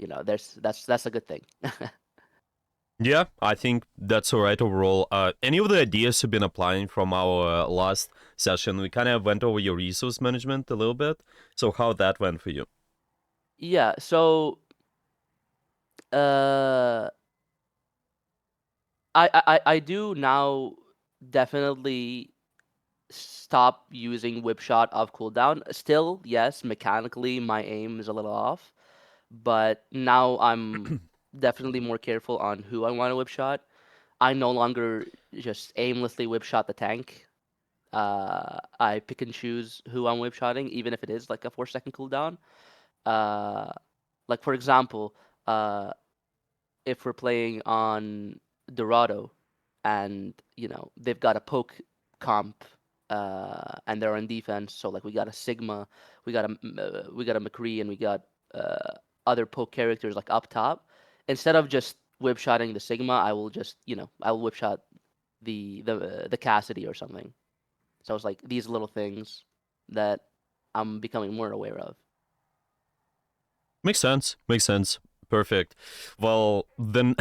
that's a good thing. Yeah, I think that's all right overall. Any of the ideas you've been applying from our last session, we kind of went over your resource management a little bit. So how that went for you? Yeah, so uh I do now definitely stop using whip shot off cooldown. Still, yes, mechanically my aim is a little off, but now I'm definitely more careful on who I want to whip shot. I no longer just aimlessly whip shot the tank. I pick and choose who I'm whip shotting, even if it is like a 4 second cooldown. Uh, like for example, uh, if we're playing on Dorado, and they've got a poke comp, and they're on defense, so like we got a Sigma, we got a McCree, and we got other poke characters like up top. Instead of just whip shotting the Sigma, I will whip shot the Cassidy or something. So it's like these little things that I'm becoming more aware of. Makes sense. Makes sense. Perfect. Well, then,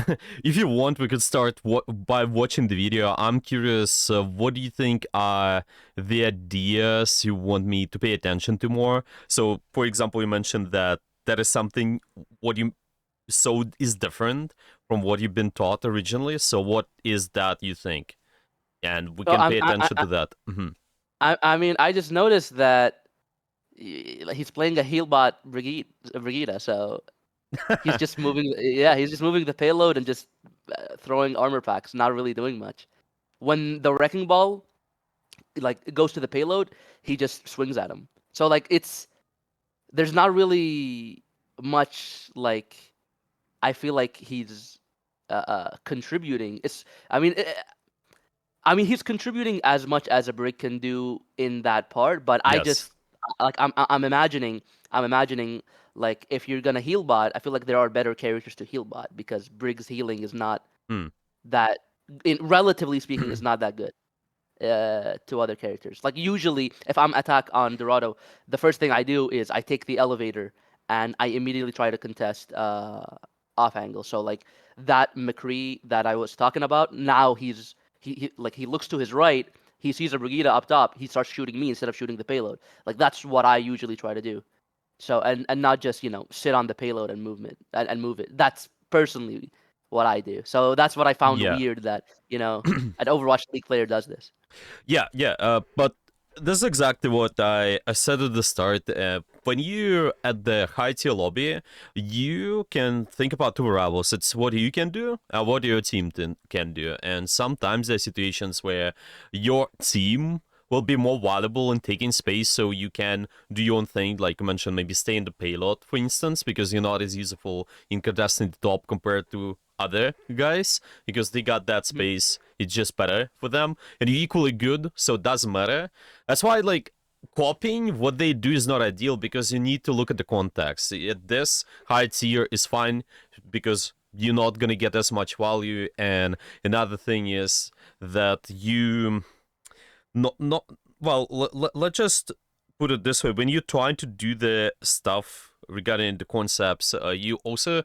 if you want, we could start by watching the video. I'm curious, what do you think are the ideas you want me to pay attention to more? So, for example, you mentioned that that is something what you so is different from what you've been taught originally. So, what is that you think? And we Well, can pay attention to that. I mean, I just noticed that he's playing a healbot Brigitte, so he's just moving. Yeah, he's just moving the payload and just throwing armor packs, not really doing much. When the wrecking ball like goes to the payload, he just swings at him. So like there's not really much like I feel like he's contributing. I mean he's contributing as much as a brick can do in that part, but I Yes. just like I'm imagining like if you're gonna heal bot, I feel like there are better characters to heal bot because Brig's healing is not Hmm. that, in relatively speaking, is not that good to other characters. Like usually, if I'm attack on Dorado, the first thing I do is I take the elevator and I immediately try to contest off angle. So like that McCree that I was talking about, now he looks to his right, he sees a Brigida up top, he starts shooting me instead of shooting the payload. Like that's what I usually try to do. So and not just sit on the payload and and move it. That's personally what I do. So that's what I found Yeah. weird that an Overwatch League player does this. Yeah, yeah. But this is exactly what I said at the start. When you're at the high tier lobby, you can think about two variables. It's what you can do and what your team can do. And sometimes there are situations where your team will be more valuable in taking space, so you can do your own thing, like you mentioned, maybe stay in the payload, for instance, because you're not as useful in contesting the top compared to other guys, because they got that Mhm. space. It's just better for them, and you're equally good, so it doesn't matter. That's why, like, copying what they do is not ideal, because you need to look at the context. At this high tier is fine because you're not gonna get as much value, and another thing is that you not well. Let's just put it this way: when you're trying to do the stuff regarding the concepts, you also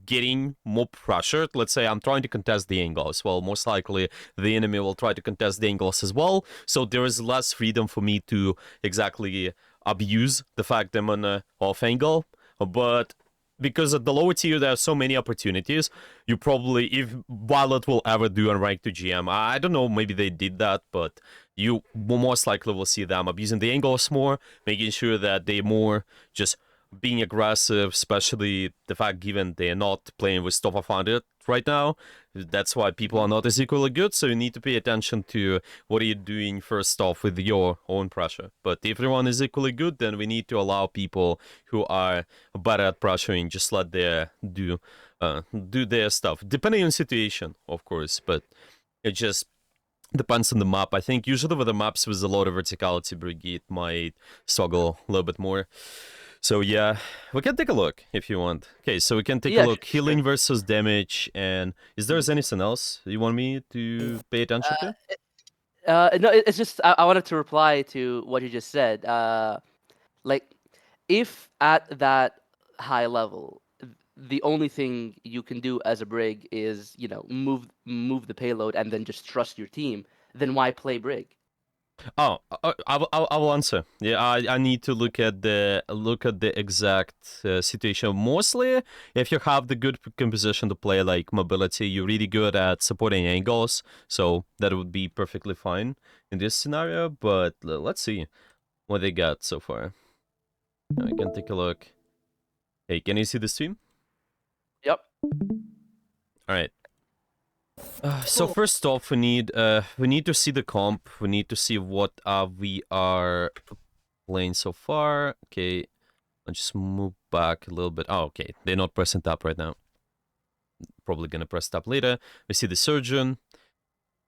getting more pressured. Let's say I'm trying to contest the angles. Well, most likely the enemy will try to contest the angles as well. So there is less freedom for me to exactly abuse the fact I'm on a off angle. But because at the lower tier there are so many opportunities, you probably, if Violet will ever do a rank to GM, I don't know, maybe they did that, but you most likely will see them abusing the angles more, making sure that they're more just being aggressive, especially the fact given they're not playing with Stoffa Founded right now. That's why people are not as equally good, so you need to pay attention to what are you doing first off with your own pressure. But if everyone is equally good, then we need to allow people who are better at pressuring, just let them do their stuff, depending on situation, of course, but it just depends on the map. I think usually with the maps with a lot of verticality, Brigitte might struggle a little bit more. So yeah, we can take a look if you want. Okay, so we can take a Yeah, look. sure. Healing versus damage, and is there Mhm. anything else you want me to pay attention to? No, it's just I wanted to reply to what you just said. Like, if at that high level, the only thing you can do as a brig is, move the payload and then just trust your team, then why play brig? Oh, I will answer. Yeah, I need to look at the exact situation. Mostly, if you have the good composition to play, like mobility, you're really good at supporting angles, so that would be perfectly fine in this scenario. But let's see what they got so far. I can take a look. Hey, can you see the stream? Yep. All right. So first off, we need to see the comp. We need to see what we are playing so far. Okay, I'll just move back a little bit. Oh, okay, they're not pressing tab right now. Probably gonna press tab later. We see the surgeon.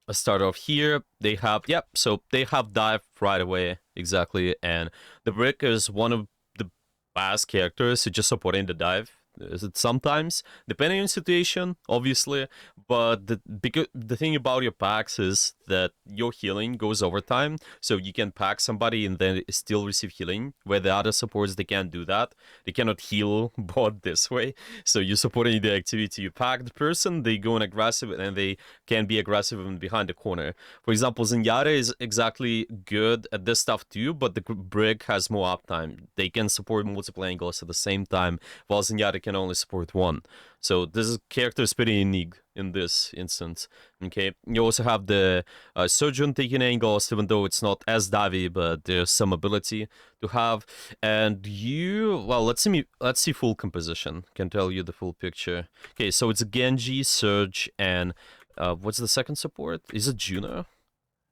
Let's start off here. They have so they have dive right away exactly, and the brick is one of the best characters just supporting the dive. Is it sometimes depending on situation, obviously, but because the thing about your packs is that your healing goes over time, so you can pack somebody and then still receive healing. Where the other supports they can't do that, they cannot heal bot this way. So you're supporting the activity, you pack the person, they go in aggressive, and they can be aggressive even behind the corner. For example, Zenyatta is exactly good at this stuff too, but the Brig has more uptime. They can support multiple angles at the same time, while Zenyatta can only support one. So character is pretty unique in this instance. Okay, you also have the Surgeon taking angles, even though it's not as divey, but there's some ability to have. And let's see full composition. Can tell you the full picture. Okay, so it's Genji, Surge, and what's the second support? Is it Juno?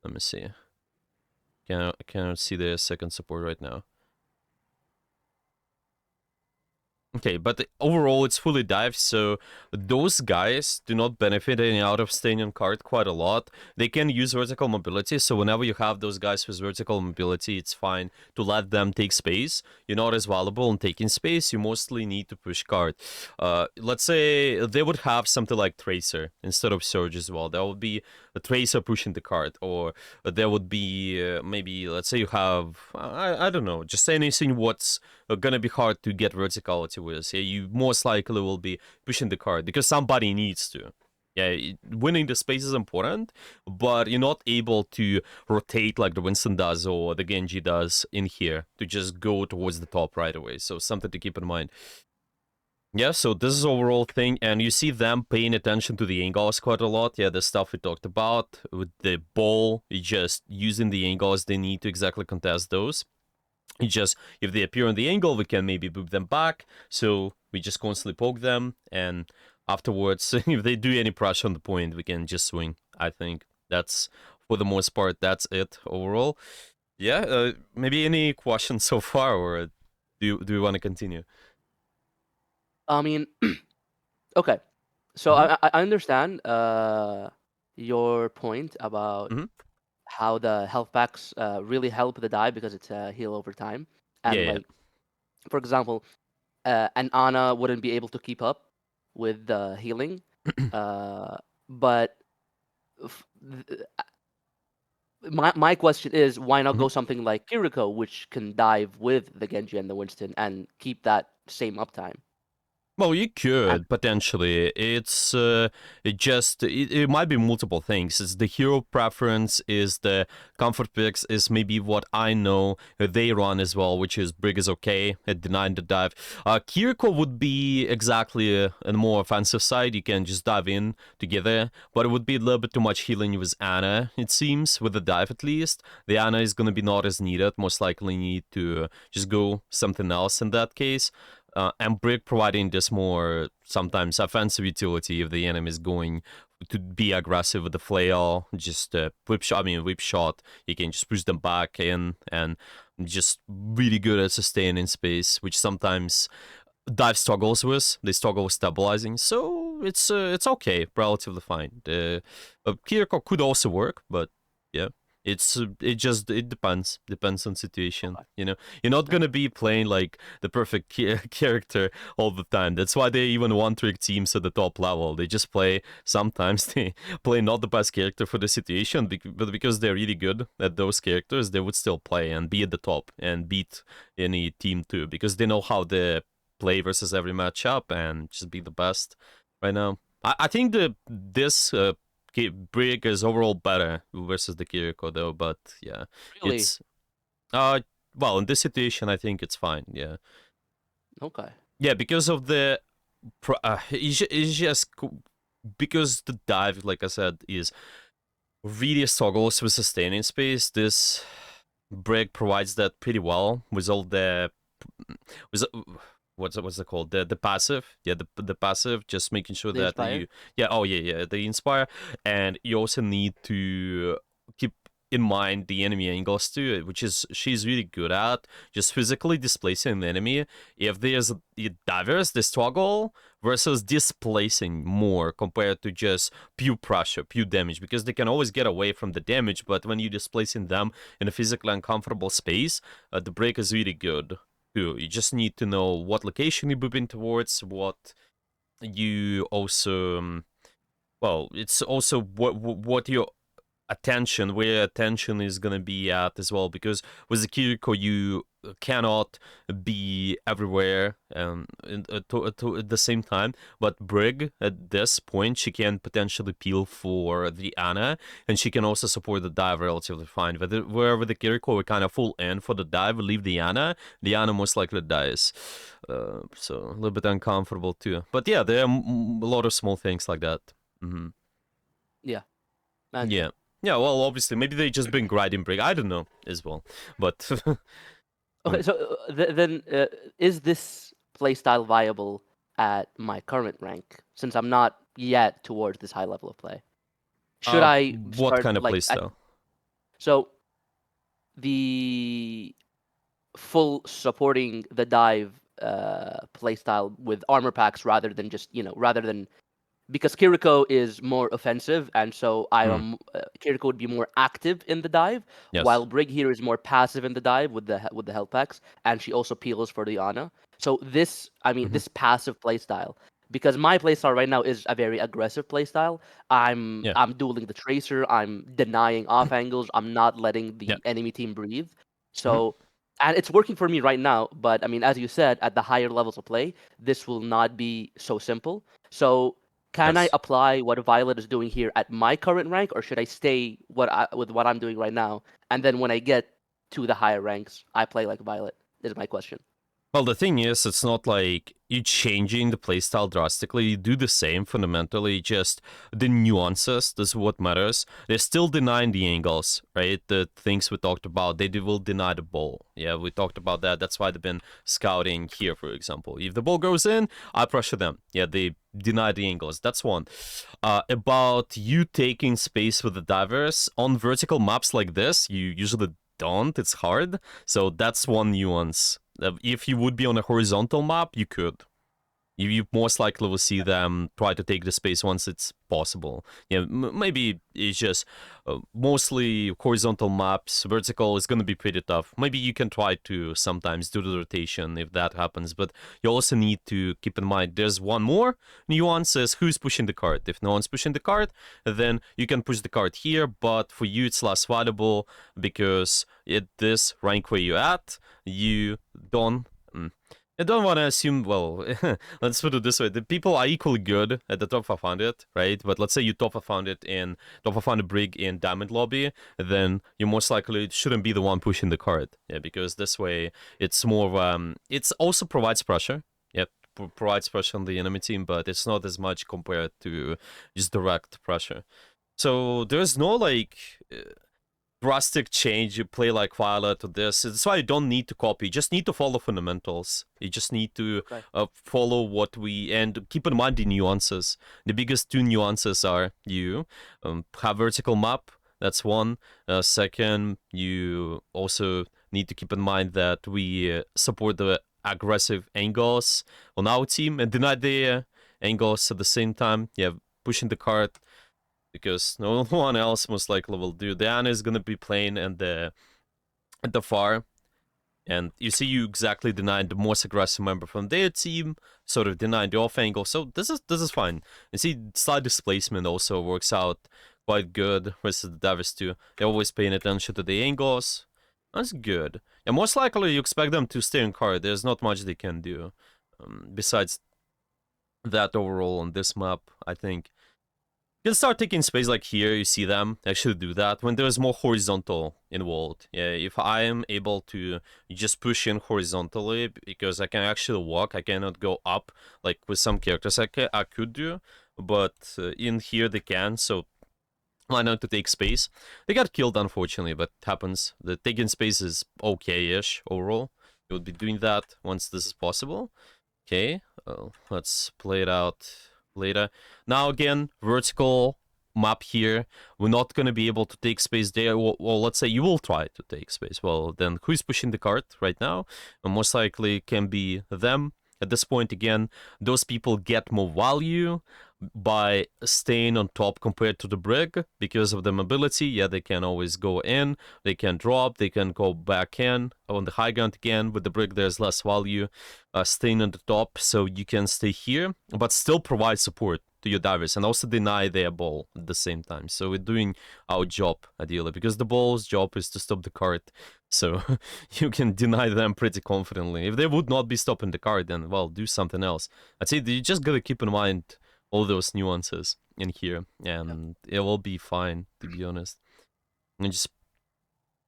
Let me see. Cannot see the second support right now. Okay, but overall it's fully dive, so those guys do not benefit any out of staying on card quite a lot. They can use vertical mobility, so whenever you have those guys with vertical mobility, it's fine to let them take space. You're not as valuable in taking space, you mostly need to push card. Let's say they would have something like Tracer instead of Surge as well. There would be a Tracer pushing the card, or there would be maybe, let's say you have, I don't know, just anything what's gonna be hard to get verticality with. Yeah, you most likely will be pushing the card because somebody needs to. Yeah, winning the space is important, but you're not able to rotate like the Winston does or the Genji does in here to just go towards the top right away. So something to keep in mind. Yeah, so this is overall thing, and you see them paying attention to the angles quite a lot. Yeah, the stuff we talked about with the ball, just using the angles, they need to exactly contest those. It's just, if they appear on the angle, we can maybe move them back. So we just constantly poke them, and afterwards, if they do any pressure on the point, we can just swing. I think that's, for the most part, that's it overall. Yeah, maybe any questions so far, or do you want to continue? I mean, okay. So Mm-hmm. I understand your point about Mm-hmm. how the health packs really help the die because it's a heal over time. Yeah, And yeah. like, for example, an Ana wouldn't be able to keep up with the healing. But f- th- my question is, why not go Mhm. something like Kiriko, which can dive with the Genji and the Winston and keep that same uptime? Well, you And could potentially. It might be multiple things. It's the hero preference, is the comfort picks, is maybe what I know they run as well, which is Brig is okay at denying the dive. Kiriko would be exactly a more offensive side. You can just dive in together, but it would be a little bit too much healing with Ana, it seems, with the dive at least. The Ana is gonna be not as needed. Most likely need to just go something else in that case. And Brick providing this more sometimes offensive utility if the enemy is going to be aggressive with the flail, just whip shot. You can just push them back in and just really good at sustaining space, which sometimes dive struggles with. They struggle with stabilizing, so it's okay, relatively fine. Kiriko could also work, but yeah. It depends on situation. okay, You're not yeah, gonna be playing like the perfect character all the time. That's why they even one trick teams at the top level. They just play, sometimes they play not the best character for the situation, but because they're really good at those characters, they would still play and be at the top and beat any team too, because they know how the play versus every matchup and just be the best right now. I think this Brig is overall better versus the Kiriko though, but yeah, Really? it's uh well in this situation I think it's fine. Yeah, Okay. yeah, because of the it's just because the dive, like I said, is really struggles with sustaining space. This Brig provides that pretty well with all the with what's it called, the passive, yeah, the passive, just making sure The that Inspire? you, yeah, oh yeah, the inspire. And you also need to keep in mind the enemy angles too, which is she's really good at, just physically displacing the enemy. If there's divers, the struggle versus displacing more compared to just pure pressure, pure damage, because they can always get away from the damage, but when you're displacing them in a physically uncomfortable space, the break is really good too. You just need to know what location you're moving towards, what you also well, it's also what your attention, where your attention is gonna be at as well, because with the Kiriko you cannot be everywhere at the same time. But Brig, at this point, she can potentially peel for the Ana, and she can also support the dive relatively fine. But wherever the Kiriko, we kind of full in for the dive, leave the Ana most likely dies. So a little bit uncomfortable too. But yeah, there are a lot of small things like that. Mm-hmm. Yeah, I understand. Yeah. Yeah, well, obviously, maybe they just been grinding break. I don't know as well. But Okay, so then is this playstyle viable at my current rank? Since I'm not yet towards this high level of play, should I what start kind of like playstyle? so the full supporting the dive playstyle with armor packs rather than just rather than because Kiriko is more offensive, and so Mm, Kiriko would be more active in the dive, while yes. Brig here is more passive in the dive with the health packs, and she also peels for the Ana. So Hmm. this passive playstyle, because my playstyle right now is a very aggressive playstyle. Yeah. I'm dueling the tracer. I'm denying off angles. I'm not letting Yeah. the enemy team breathe. Hmm. So. And it's working for me right now, but I mean, as you said, at the higher levels of play, this will not be so simple. So can I Yes. apply what Violet is doing here at my current rank, or should I stay with what I'm doing right now, and then when I get to the higher ranks, I play like Violet? Is my question. Well, the thing is, it's not like you changing the playstyle drastically. You do the same fundamentally, just the nuances. This is what matters. They're still denying the angles, right? The things we talked about. They will deny the ball. Yeah, we talked about that. That's why they've been scouting here, for example. If the ball goes in, I pressure them. Yeah, they deny the angles. That's one. About you taking space with the divers on vertical maps like this, you usually don't. It's hard. So that's one nuance. If you would be on a horizontal map, you could. You most likely will see them try to take the space once it's possible. Yeah, maybe it's just mostly horizontal maps. Vertical is going to be pretty tough. Maybe you can try to sometimes do the rotation if that happens, but you also need to keep in mind there's one more nuance is who's pushing the cart. If no one's pushing the cart, then you can push the cart here, but for you it's less valuable because at this rank where you're at, you don't. I don't want to assume, well, let's put it this way. The people are equally good at the top 500, right? But let's say you top 500 in top 500 Brig in Diamond Lobby, then you most likely shouldn't be the one pushing the card. Yeah, because this way it's more, it's also provides pressure. Yep, provides pressure on the enemy team, but it's not as much compared to just direct pressure. So there's no like drastic change. You play like Violet to this. That's why you don't need to copy. You just need to follow fundamentals. You just need to Okay. follow what we, and keep in mind the nuances. The biggest two nuances are you have vertical map. That's one. Second, you also need to keep in mind that we support the aggressive angles on our team and deny the angles at the same time. Yeah, pushing the card because no one else most likely will do. Diana is gonna be playing at the far, and you see you exactly denied the most aggressive member from their team, sort of denied the off angle. So this is fine. You see, side displacement also works out quite good versus the divers too. They're always paying attention to the angles. That's good. And most likely you expect them to stay in card. There's not much they can do. Besides that, overall on this map, I think you can start taking space like here. You see them actually do that when there's more horizontal involved. Yeah, if I am able to just push in horizontally because I can actually walk, I cannot go up like with some characters I could do, but in here they can. So why not to take space? They got killed unfortunately, but it happens. The taking space is okay-ish overall. You would be doing that once this is possible. Okay, let's play it out later. Now again, vertical map here. We're not gonna be able to take space there. Well, let's say you will try to take space. Well, then who's pushing the cart right now? Most likely can be them. At this point, again, those people get more value by staying on top compared to the brig because of the mobility. Yeah, they can always go in, they can drop, they can go back in on the high ground again. With the brig, there's less value staying on the top, so you can stay here, but still provide support to your divers and also deny their ball at the same time. So we're doing our job ideally because the ball's job is to stop the cart. So you can deny them pretty confidently. If they would not be stopping the cart, then well, do something else. I'd say you just gotta keep in mind all those nuances in here, and it will be fine, to be honest. I'm just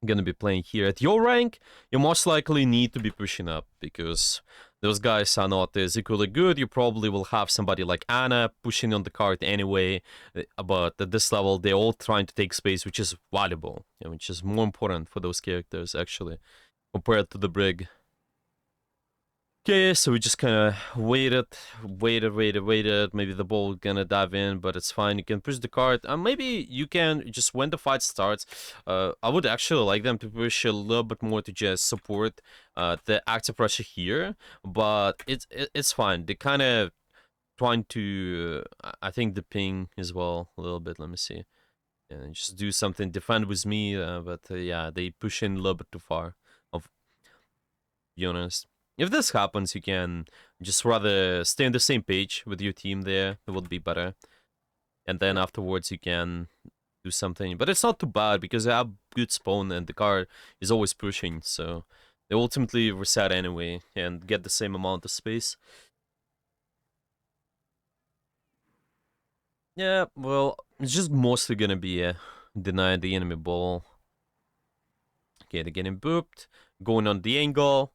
gonna be playing here. At your rank, you most likely need to be pushing up, because those guys are not as equally good. You probably will have somebody like Anna pushing on the cart anyway, but at this level, they're all trying to take space, which is valuable, which is more important for those characters, actually, compared to the Brig. Okay, so we just kind of waited. Maybe the ball gonna dive in, but it's fine. You can push the card. Maybe you can just when the fight starts. I would actually like them to push a little bit more to just support the active pressure here, but it's fine. They kind of trying to. I think the ping as well a little bit. Let me see. Yeah, just do something. Defend with me, but yeah, they push in a little bit too far. Of be honest. If this happens, you can just rather stay on the same page with your team there. It would be better. And then afterwards, you can do something. But it's not too bad because they have good spawn and the car is always pushing. So they ultimately reset anyway and get the same amount of space. Yeah, well, it's just mostly gonna be deny the enemy ball. Okay, they're getting booped. Going on the angle.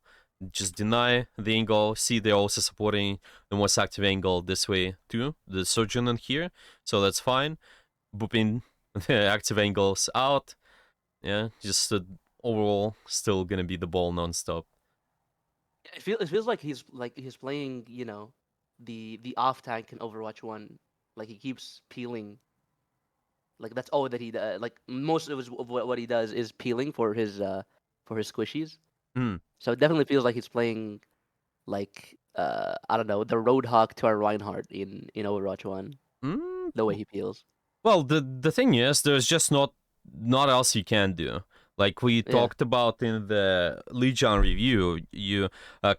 Just deny the angle. See, they're also supporting the most active angle this way too, the surgeon on here, so that's fine. Booping the active angles out. Yeah, just overall still gonna be the ball non-stop. It feels like he's playing, the off tank in Overwatch 1. Like he keeps peeling. Like that's all that he does. Like most of what he does is peeling for his squishies. Hmm. So it definitely feels like he's playing like I don't know, the Roadhog to our Reinhardt in Overwatch 1. Mm, The way he peels. well, the thing is, there's just not else you can do. Like we Yeah. talked about in the Legion review, you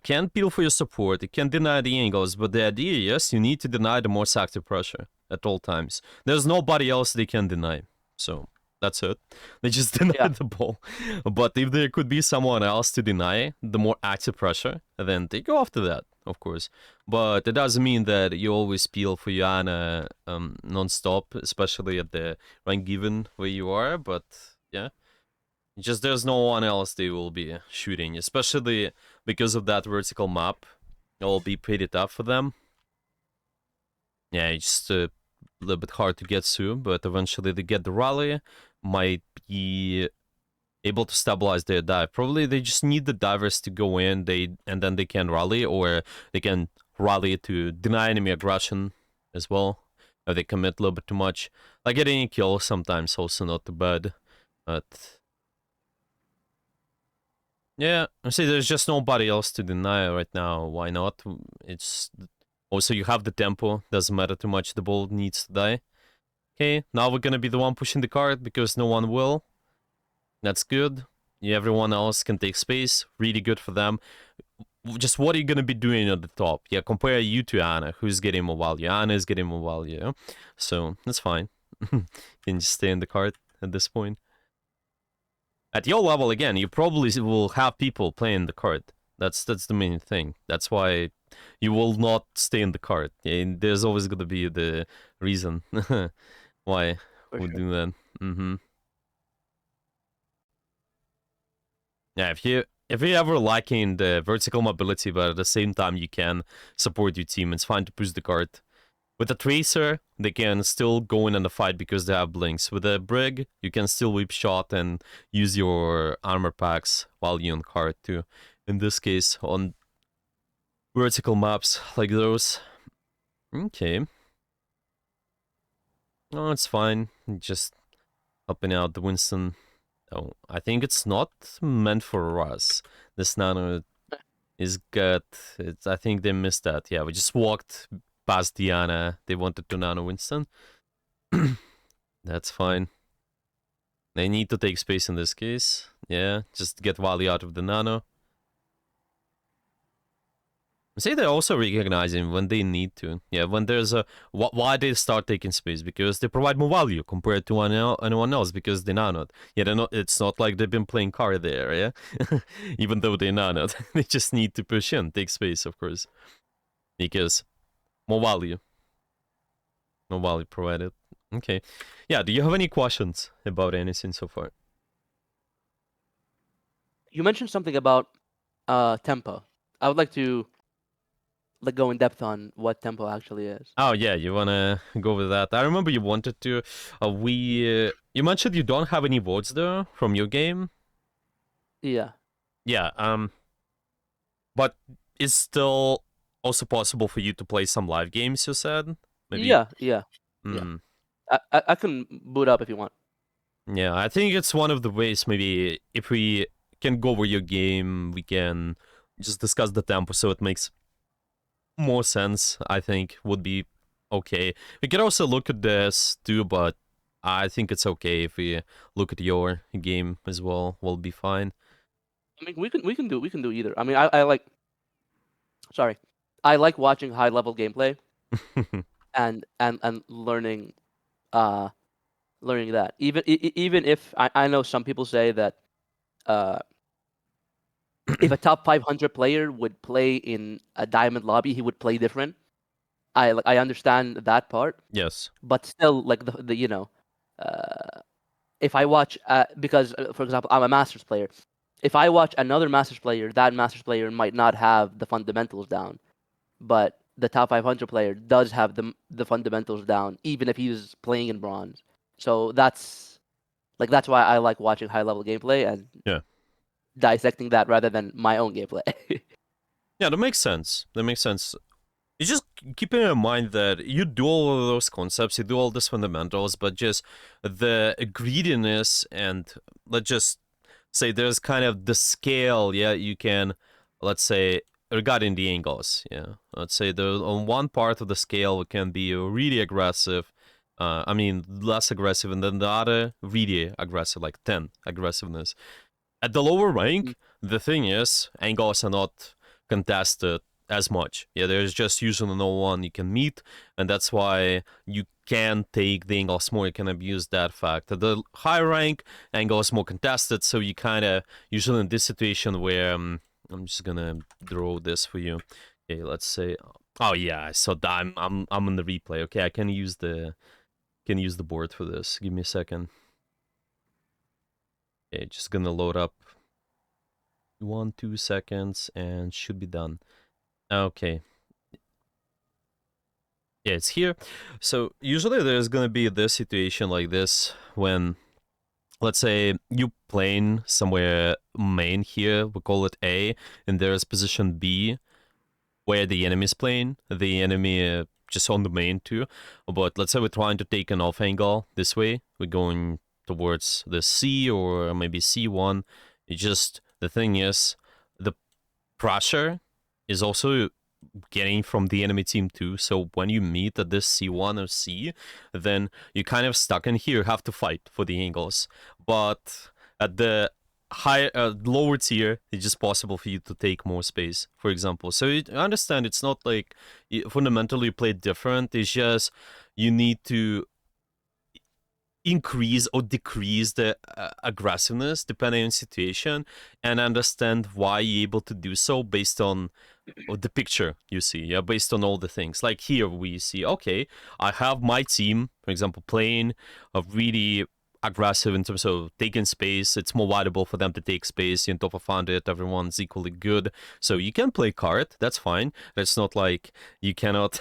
can peel for your support, you can deny the angles, but the idea is you need to deny the most active pressure at all times. There's nobody else they can deny, so that's it. They just deny Yeah. the ball. But if there could be someone else to deny the more active pressure, then they go after that, of course. But it doesn't mean that you always peel for Yana non-stop, especially at the rank given where you are. But yeah, just there's no one else they will be shooting, especially because of that vertical map. It will be pretty tough for them. Yeah, it's just a little bit hard to get through, but eventually they get the rally. Might be able to stabilize their dive. Probably they just need the divers to go in, and then they can rally, or they can rally to deny enemy aggression as well. If they commit a little bit too much. Like getting a kill sometimes also not too bad. But yeah, I see there's just nobody else to deny right now. Why not? It's also you have the tempo, doesn't matter too much, the ball needs to die. Okay, now we're gonna be the one pushing the card because no one will. That's good. Yeah, everyone else can take space. Really good for them. Just what are you gonna be doing at the top? Yeah, compare you to Anna, who's getting more value. Anna is getting more value, so that's fine. You can just stay in the card at this point. At your level, again, you probably will have people playing the card. That's the main thing. That's why you will not stay in the cart. And there's always gonna be the reason why for we sure. do that. Yeah, if you're ever lacking the vertical mobility, but at the same time you can support your team, it's fine to push the cart. With a Tracer, they can still go in the fight because they have blinks. With a Brig, you can still whip shot and use your armor packs while you're on cart too. In this case, on vertical maps like those. Okay. Oh, it's fine. Just helping out the Winston. Oh, I think it's not meant for us. This nano is good. I think they missed that. Yeah, we just walked past Diana. They wanted to nano Winston. That's fine. They need to take space in this case. Yeah, just get Wally out of the nano. Say they're also recognizing when they need to. Yeah, when there's a why they start taking space because they provide more value compared to anyone else because they nanoed. Yeah, they're not. It's not like they've been playing card there. Yeah, even though they nanoed, they just need to push in, take space, of course, because more value, more value provided. Okay, yeah. Do you have any questions about anything so far? You mentioned something about tempo. I would like to go in depth on what tempo actually is. Oh yeah, you wanna go with that? I remember you wanted to. You mentioned you don't have any votes though from your game. Yeah. Yeah. But it's still also possible for you to play some live games. You said maybe. Yeah. Yeah. Yeah. Hmm. I can boot up if you want. Yeah, I think it's one of the ways. Maybe if we can go over your game, we can just discuss the tempo, so it makes more sense. I think would be okay. We could also look at this too, but I think it's okay if we look at your game as well. We'll be fine. I mean, we can do either. I mean, I like. Sorry, I like watching high level gameplay and learning uh learning that. Even if I know some people say that uh if a top 500 player would play in a diamond lobby, he would play different. I understand that part, Yes. but still, like the uh, if I watch because for example, I'm a masters player. If I watch another masters player, that masters player might not have the fundamentals down, but the top 500 player does have the fundamentals down, even if he's playing in bronze. So that's why I like watching high level gameplay and Yeah. dissecting that rather than my own gameplay. Yeah, that makes sense. That makes sense. You just keeping in mind that you do all of those concepts, you do all these fundamentals, but just the greediness and let's just say there's kind of the scale, yeah, you can, let's say, regarding the angles, yeah. Let's say on one part of the scale it can be really aggressive, I mean, less aggressive, and then the other really aggressive, like 10 aggressiveness. At the lower rank, the thing is, angles are not contested as much. Yeah, there's just usually no one you can meet, and that's why you can take the angles more. You can abuse that fact. At the high rank, angle is more contested, so you kind of usually in this situation where I'm just gonna draw this for you. Okay, let's say. Oh yeah, so I'm in the replay. Okay, I can use the board for this. Give me a second. Okay, just gonna load up 2 seconds and should be done. Okay. Yeah, it's here. So usually there's gonna be this situation like this when, let's say, you playing somewhere main here, we call it A, and there's position B where the enemy is playing, the enemy just on the main too. But let's say we're trying to take an off angle this way, we're going towards the C or maybe C1. It just, the thing is, the pressure is also getting from the enemy team too. So when you meet at this C1 or C, then you're kind of stuck in here, have to fight for the angles. But at the lower tier, it's just possible for you to take more space, for example. So I understand it's not like fundamentally you play different. It's just you need to increase or decrease the aggressiveness depending on situation, and understand why you're able to do so based on the picture you see, yeah, based on all the things. Like here we see, okay, I have my team, for example, playing a really aggressive in terms of taking space. It's more valuable for them to take space. In top of 100, everyone's equally good. So you can play card, that's fine. It's not like you cannot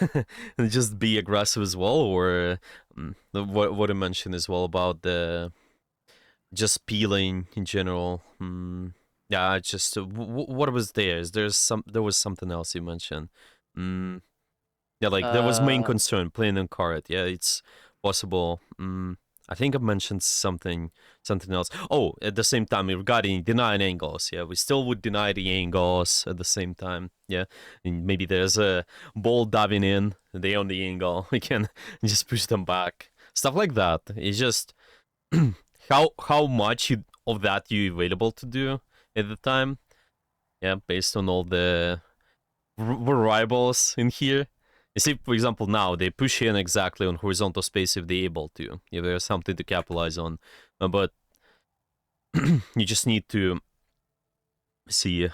just be aggressive as well, or what I mentioned as well about the just peeling in general. Yeah, I just what was there? There was something else you mentioned. Yeah, like there was main Uh, concern playing on card. Yeah, it's possible. I think I mentioned something else. Oh, at the same time regarding denying angles. Yeah, we still would deny the angles at the same time. Yeah, and maybe there's a ball diving in, they on the angle. We can just push them back. Stuff like that. It's just how much of that you available to do at the time. Yeah, based on all the variables in here. You see, for example, now they push in exactly on horizontal space if they're able to. If there's something to capitalize on, but you just need to see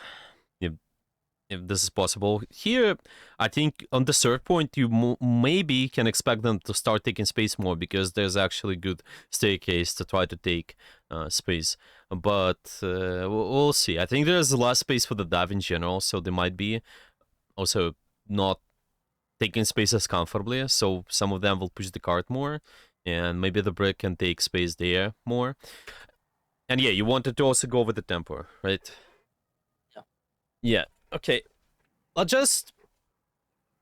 if this is possible. Here, I think on the third point, you maybe can expect them to start taking space more because there's actually good staircase to try to take space. But we'll see. I think there's less space for the dive in general, so they might be also not taking spaces comfortably. So some of them will push the cart more, and maybe the brick can take space there more. And yeah, you wanted to also go with the tempo, right? yeah, Yeah. Okay. I'll just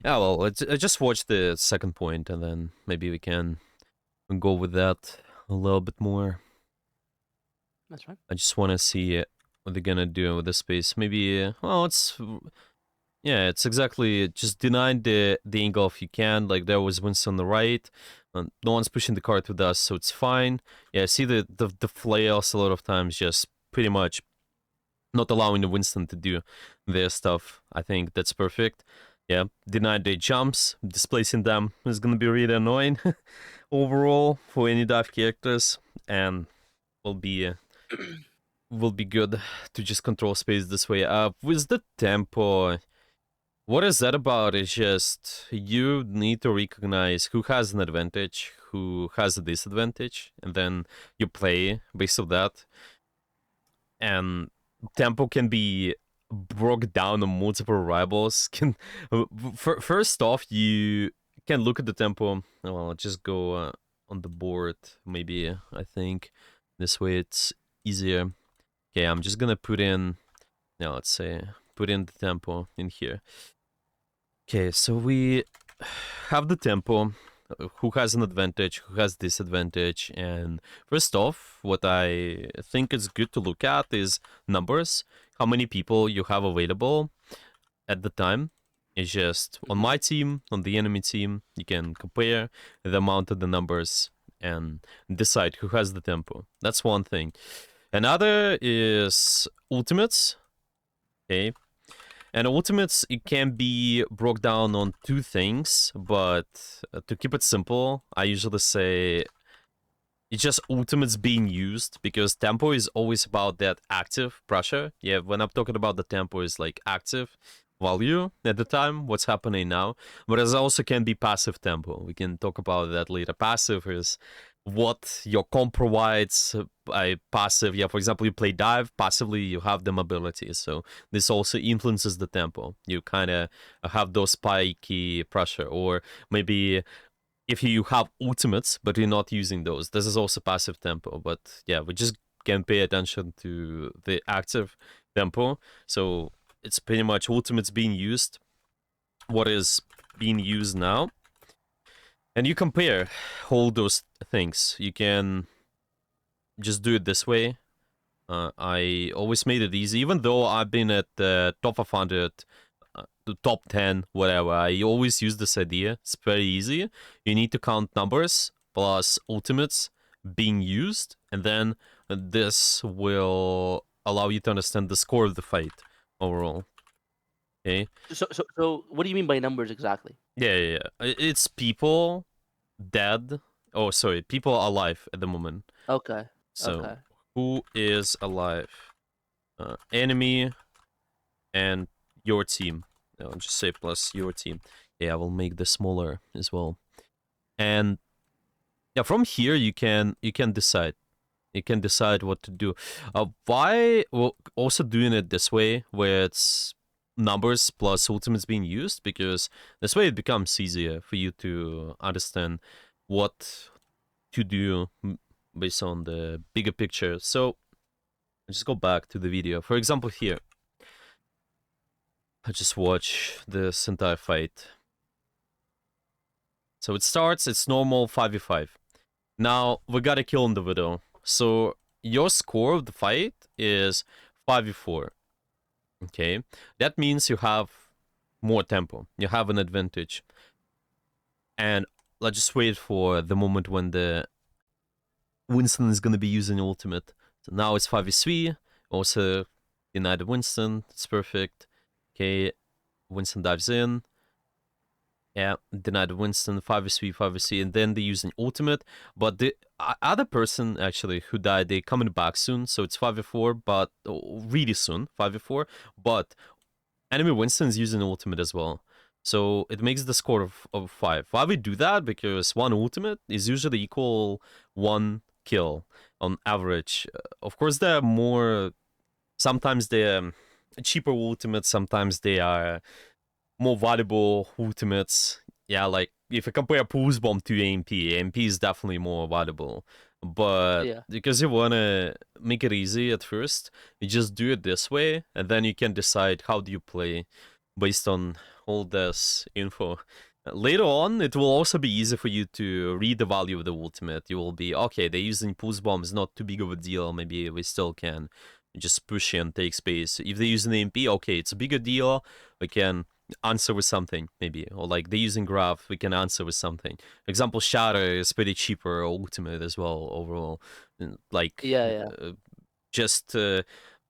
Yeah, well, I just watch the second point, and then maybe we can go with that a little bit more. that's fine. I just want to see what they're gonna do with the space. Maybe, well, it's exactly just denying the angle if you can. Like there was Winston on the right, no one's pushing the cart with us, so it's fine. Yeah, I see the flails a lot of times just pretty much not allowing the Winston to do their stuff. I think that's perfect. Yeah, denied their jumps, displacing them is gonna be really annoying overall for any dive characters, and will be uh, will be good to just control space this way. With the tempo, what is that about? Is just you need to recognize who has an advantage, who has a disadvantage, and then you play based on that. And tempo can be broke down on multiple variables. Can first off, you can look at the tempo. Well, just go on the board. Maybe I think this way it's easier. Okay, I'm just gonna put in. Now let's say put in the tempo in here. Okay, so we have the tempo. Who has an advantage? Who has disadvantage? And first off, what I think is good to look at is numbers. How many people you have available at the time. It's just on Hmm. my team, on the enemy team. You can compare the amount of the numbers and decide who has the tempo. That's one thing. Another is ultimates. Okay, and ultimates, it can be broke down on two things, but to keep it simple, I usually say it's just ultimates being used because tempo is always about that active pressure. Yeah, when I'm talking about the tempo is like active value at the time, what's happening now. But it also can be passive tempo. We can talk about that later. Passive is what your comp provides by passive. Yeah, for example, you play dive, passively you have the mobility. So this also influences the tempo. You kind of have those spiky pressure, or maybe if you have ultimates but you're not using those, this is also passive tempo. But yeah, we just can pay attention to the active tempo. So it's pretty much ultimates being used, what is being used now, and you compare all those things. You can just do it this way. I always made it easy, even though I've been at the top of 100, the top 10, whatever. I always use this idea. It's very easy. You need to count numbers plus ultimates being used, and then this will allow you to understand the score of the fight overall. Okay? So, what do you mean by numbers exactly? Yeah. It's people dead Oh, sorry, people alive at the moment. Okay. So, Okay. who is alive? Enemy and your team. I'll just say plus your team. Yeah, I will make this smaller as well. And yeah, from here you can decide. You can decide what to do. Why well, also doing it this way, where it's numbers plus ultimates being used, because this way it becomes easier for you to understand what to do based on the bigger picture. So just go back to the video. For example, here, I just watch this entire fight. So it starts, it's normal 5v5. Now, we got a kill in the widow. So your score of the fight is 5v4. Okay? That means you have more tempo. You have an advantage. And let's just wait for the moment when the Winston is gonna be using ultimate. So now it's 5v3. Also, deny the Winston. It's perfect. Okay, Winston dives in. Yeah, denied Winston, 5v3, 5v3, and then they use an ultimate. But the other person, actually, who died, they coming back soon, so it's 5v4, but really soon, 5v4. But enemy Winston's using ultimate as well. So it makes the score of 5. Why we do that? Because one ultimate is usually equal 1 kill on average. Of course, there are more... Sometimes they're cheaper ultimates, sometimes they are more valuable ultimates. Yeah, like if you compare Pulse Bomb to AMP, AMP is definitely more valuable. But Yeah. because you wanna make it easy at first, you just do it this way, and then you can decide how do you play based on all this info. Later on, it will also be easy for you to read the value of the ultimate. You will be, okay, they're using Pulse Bomb, is not too big of a deal, maybe we still can just push and take space. If they're using AMP, okay, it's a bigger deal, we can answer with something, maybe. Or like they're using Graph, we can answer with something. Example, Shatter is pretty cheaper ultimate as well, overall. Like, Yeah. Yeah. just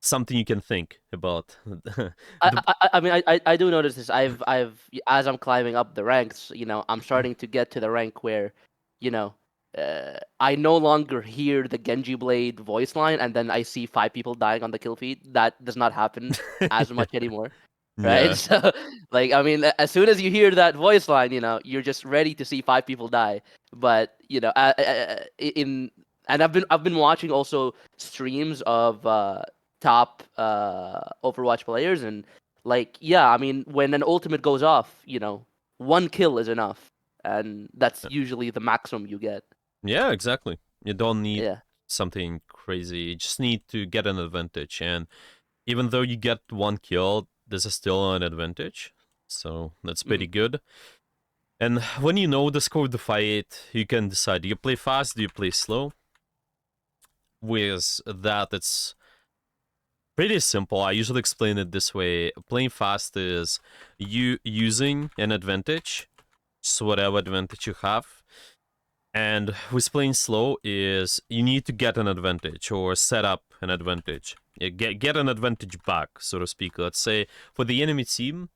something you can think about. I, The... I mean I do notice this. As I'm climbing up the ranks, I'm starting to get to the rank where, you know, I no longer hear the Genji Blade voice line and then I see 5 people dying on the kill feed. That does not happen as much anymore, right? yeah. So like I mean, as soon as you hear that voice line, you're just ready to see 5 people die. But in and I've been watching also streams of top Overwatch players, and like yeah, I mean when an ultimate goes off, 1 kill is enough, and that's usually the maximum you get. Yeah, exactly. You don't need Yeah. something crazy. You just need to get an advantage. And even though you get 1 kill, this is still an advantage. So that's Hmm. pretty good. And when you know the score of the fight, you can decide, do you play fast, do you play slow? With that, it's pretty simple. I usually explain it this way. Playing fast is you using an advantage, just whatever advantage you have. And with playing slow is you need to get an advantage or set up an advantage. Get an advantage back, so to speak. Let's say for the enemy team,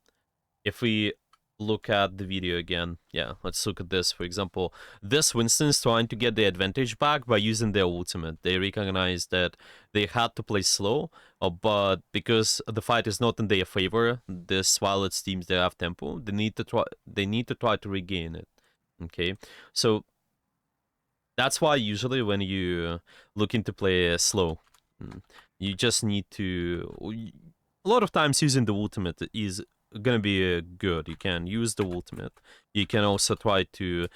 if we look at the video again, yeah, let's look at this. For example, this Winston is trying to get the advantage back by using their ultimate. They recognize that they had to play slow, but because the fight is not in their favor, this while it's teams that have tempo, they need to try. They need to try to regain it. Okay, so that's why usually when you looking to play slow, you just need to. A lot of times using the ultimate is gonna be good. You can use the ultimate. You can also try to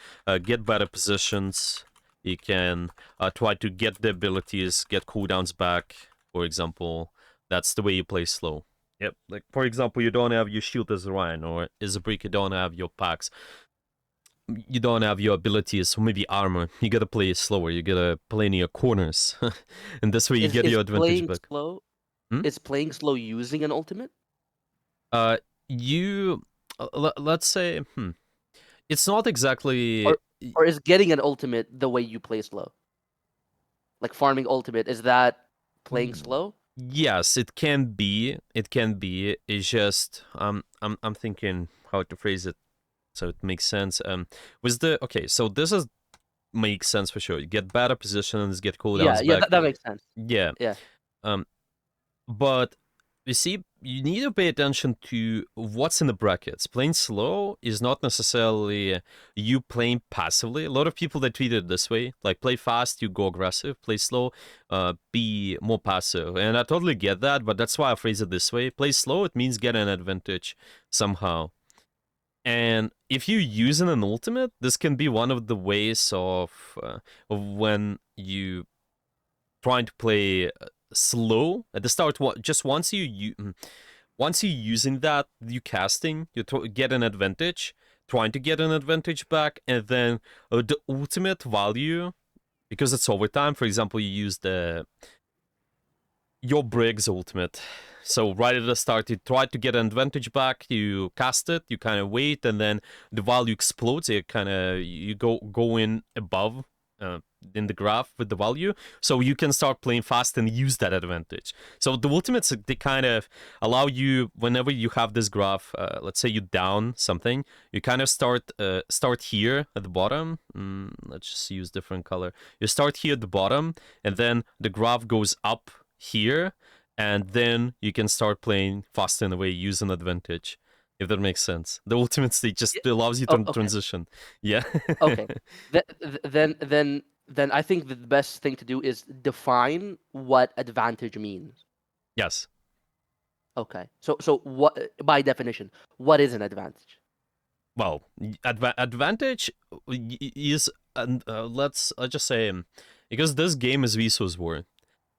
get better positions. You can try to get the abilities, get cooldowns back. For example, that's the way you play slow. Yep. Like for example, you don't have your shield as Ryan, or as a brick, you don't have your packs, you don't have your abilities, maybe armor. You gotta play it slower. You gotta play in your corners, and this way you Is get is your advantage playing back. slow? Hmm? Is playing slow using an ultimate, Uh, you let's say, it's not exactly. or is getting an ultimate the way you play slow? Like farming ultimate, is that playing slow? Yes, it can be. It can be. It's just I'm thinking how to phrase it so it makes sense. With the okay, so this is makes sense for sure. You get better positions, get Yeah, cooldowns yeah, back. that makes sense. Yeah. Yeah. Um, but you see, you need to pay attention to what's in the brackets. Playing slow is not necessarily you playing passively. A lot of people that treat it this way, like play fast, you go aggressive. Play slow, be more passive. And I totally get that, but that's why I phrase it this way. Play slow, it means get an advantage somehow. And if you using an ultimate, this can be one of the ways of when you trying to play slow at the start. Just once you using that, you casting, you get an advantage, trying to get an advantage back, and then the ultimate value, because it's overtime. For example, you use your Briggs ultimate. So right at the start, you try to get an advantage back. You cast it. You kind of wait, and then the value explodes. You go in above uh, in the graph with the value, so you can start playing fast and use that advantage. So the ultimates, they kind of allow you, whenever you have this graph. Let's say you down something, you kind of start here at the bottom. Let's just use different color. You start here at the bottom, and then the graph goes up here, and then you can start playing fast in a way, use an advantage, if that makes sense. The ultimate state Yeah. just allows you Oh, to okay. transition. Yeah. Okay. Then I think the best thing to do is define what advantage means. Yes. Okay. So what by definition, what is an advantage? Well, advantage is, let's just say, because this game is resource war,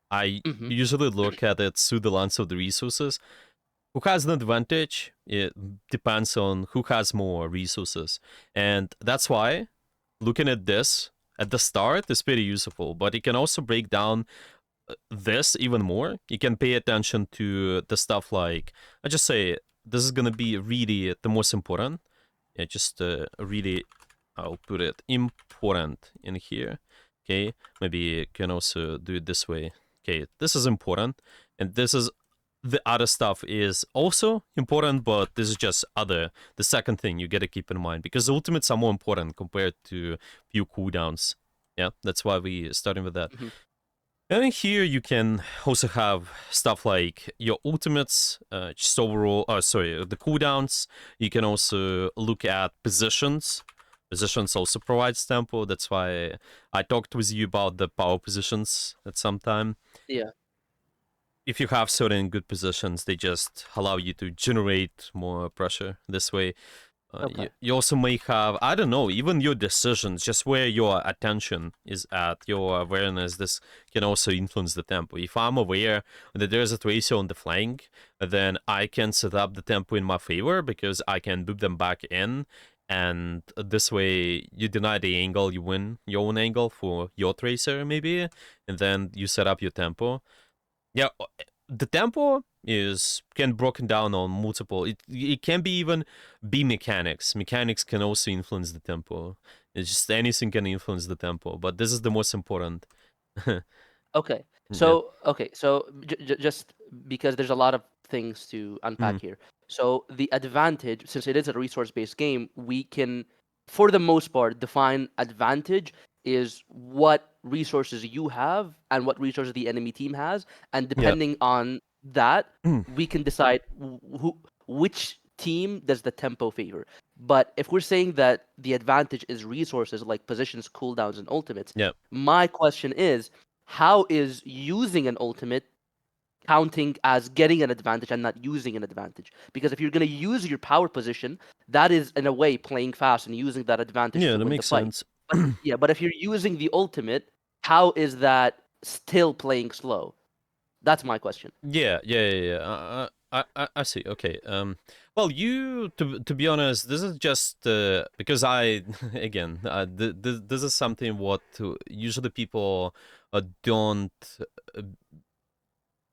I Mm-hmm. usually look at it through the lens of the resources. Who has an advantage? It depends on who has more resources. And that's why looking at this at the start is pretty useful, but it can also break down this even more. You can pay attention to the stuff like, I just say, this is gonna be really the most important. Yeah, just really, I'll put it important in here. Okay, maybe you can also do it this way. Okay, this is important, and this is the other stuff is also important, but this is just the second thing you gotta keep in mind, because ultimates are more important compared to few cooldowns. Yeah, that's why we starting with that. Mm-hmm. And here you can also have stuff like your ultimates, just overall, sorry, the cooldowns. You can also look at positions. Positions also provides tempo. That's why I talked with you about the power positions at some time. Yeah. If you have certain good positions, they just allow you to generate more pressure this way. Okay. You also may have, I don't know, even your decisions, just where your attention is at, your awareness. This can also influence the tempo. If I'm aware that there's a tracer on the flank, then I can set up the tempo in my favor, because I can boop them back in. And this way, you deny the angle, you win your own angle for your tracer, maybe, and then you set up your tempo. Yeah, the tempo is can broken down on multiple. It can be even be mechanics. Mechanics can also influence the tempo. It's just anything can influence the tempo, but this is the most important. Okay. Yeah. Just because there's a lot of things to Mm. unpack here. So the advantage, since it is a resource-based game, we can, for the most part, define advantage is what resources you have and what resources the enemy team has, and Yeah. depending on that, Mm. we can decide which team does the tempo favor. But if we're saying that the advantage is resources like positions, cooldowns, and ultimates, Yeah. my question is, how is using an ultimate counting as getting an advantage and not using an advantage? Because if you're going to use your power position, that is in a way playing fast and using that advantage Yeah, to that win the makes fight. sense. But yeah, but if you're using the ultimate, how is that still playing slow? That's my question. Yeah. I see. Okay. Well, to be honest, this is just because I again, this is something what usually people don't uh,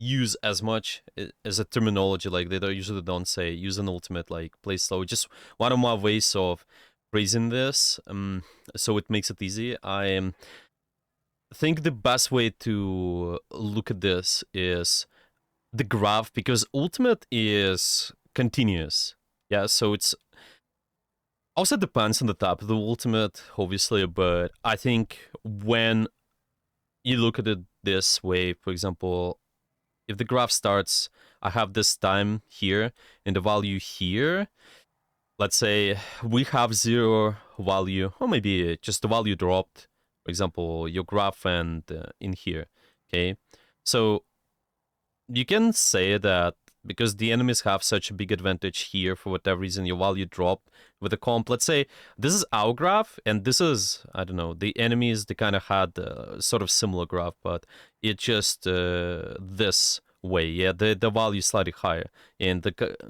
use as much as a terminology. Like they don't usually don't say use an ultimate like play slow. Just one of my ways of phrasing this, so it makes it easy. I think the best way to look at this is the graph, because ultimate is continuous. Yeah, so it's Also depends on the type of the ultimate, obviously, but I think when you look at it this way, for example, if the graph starts, I have this time here and the value here. Let's say we have 0 value, or maybe just the value dropped, for example, your graph and in here, okay? So you can say that because the enemies have such a big advantage here, for whatever reason, your value dropped with the comp. Let's say this is our graph, and this is, I don't know, the enemies, they kind of had sort of similar graph, but it just this way, yeah, the value is slightly higher. And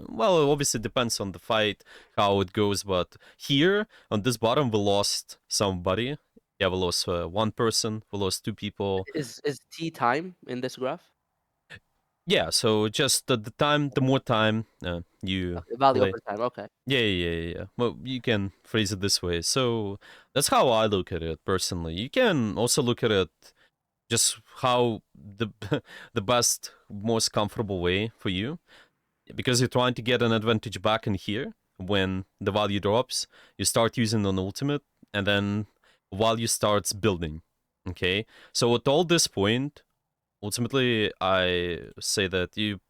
well, obviously depends on the fight, how it goes, but here on this bottom, we lost somebody. Yeah, we lost one person, we lost 2 people. Is T time in this graph? Yeah, so just the time, the more time you Okay, value play. over time. Okay. Yeah. Well, you can phrase it this way. So that's how I look at it personally. You can also look at it just how the the best, most comfortable way for you, because you're trying to get an advantage back in here. When the value drops, you start using an ultimate, and then value starts building. Okay, so at all this point, ultimately, I say that you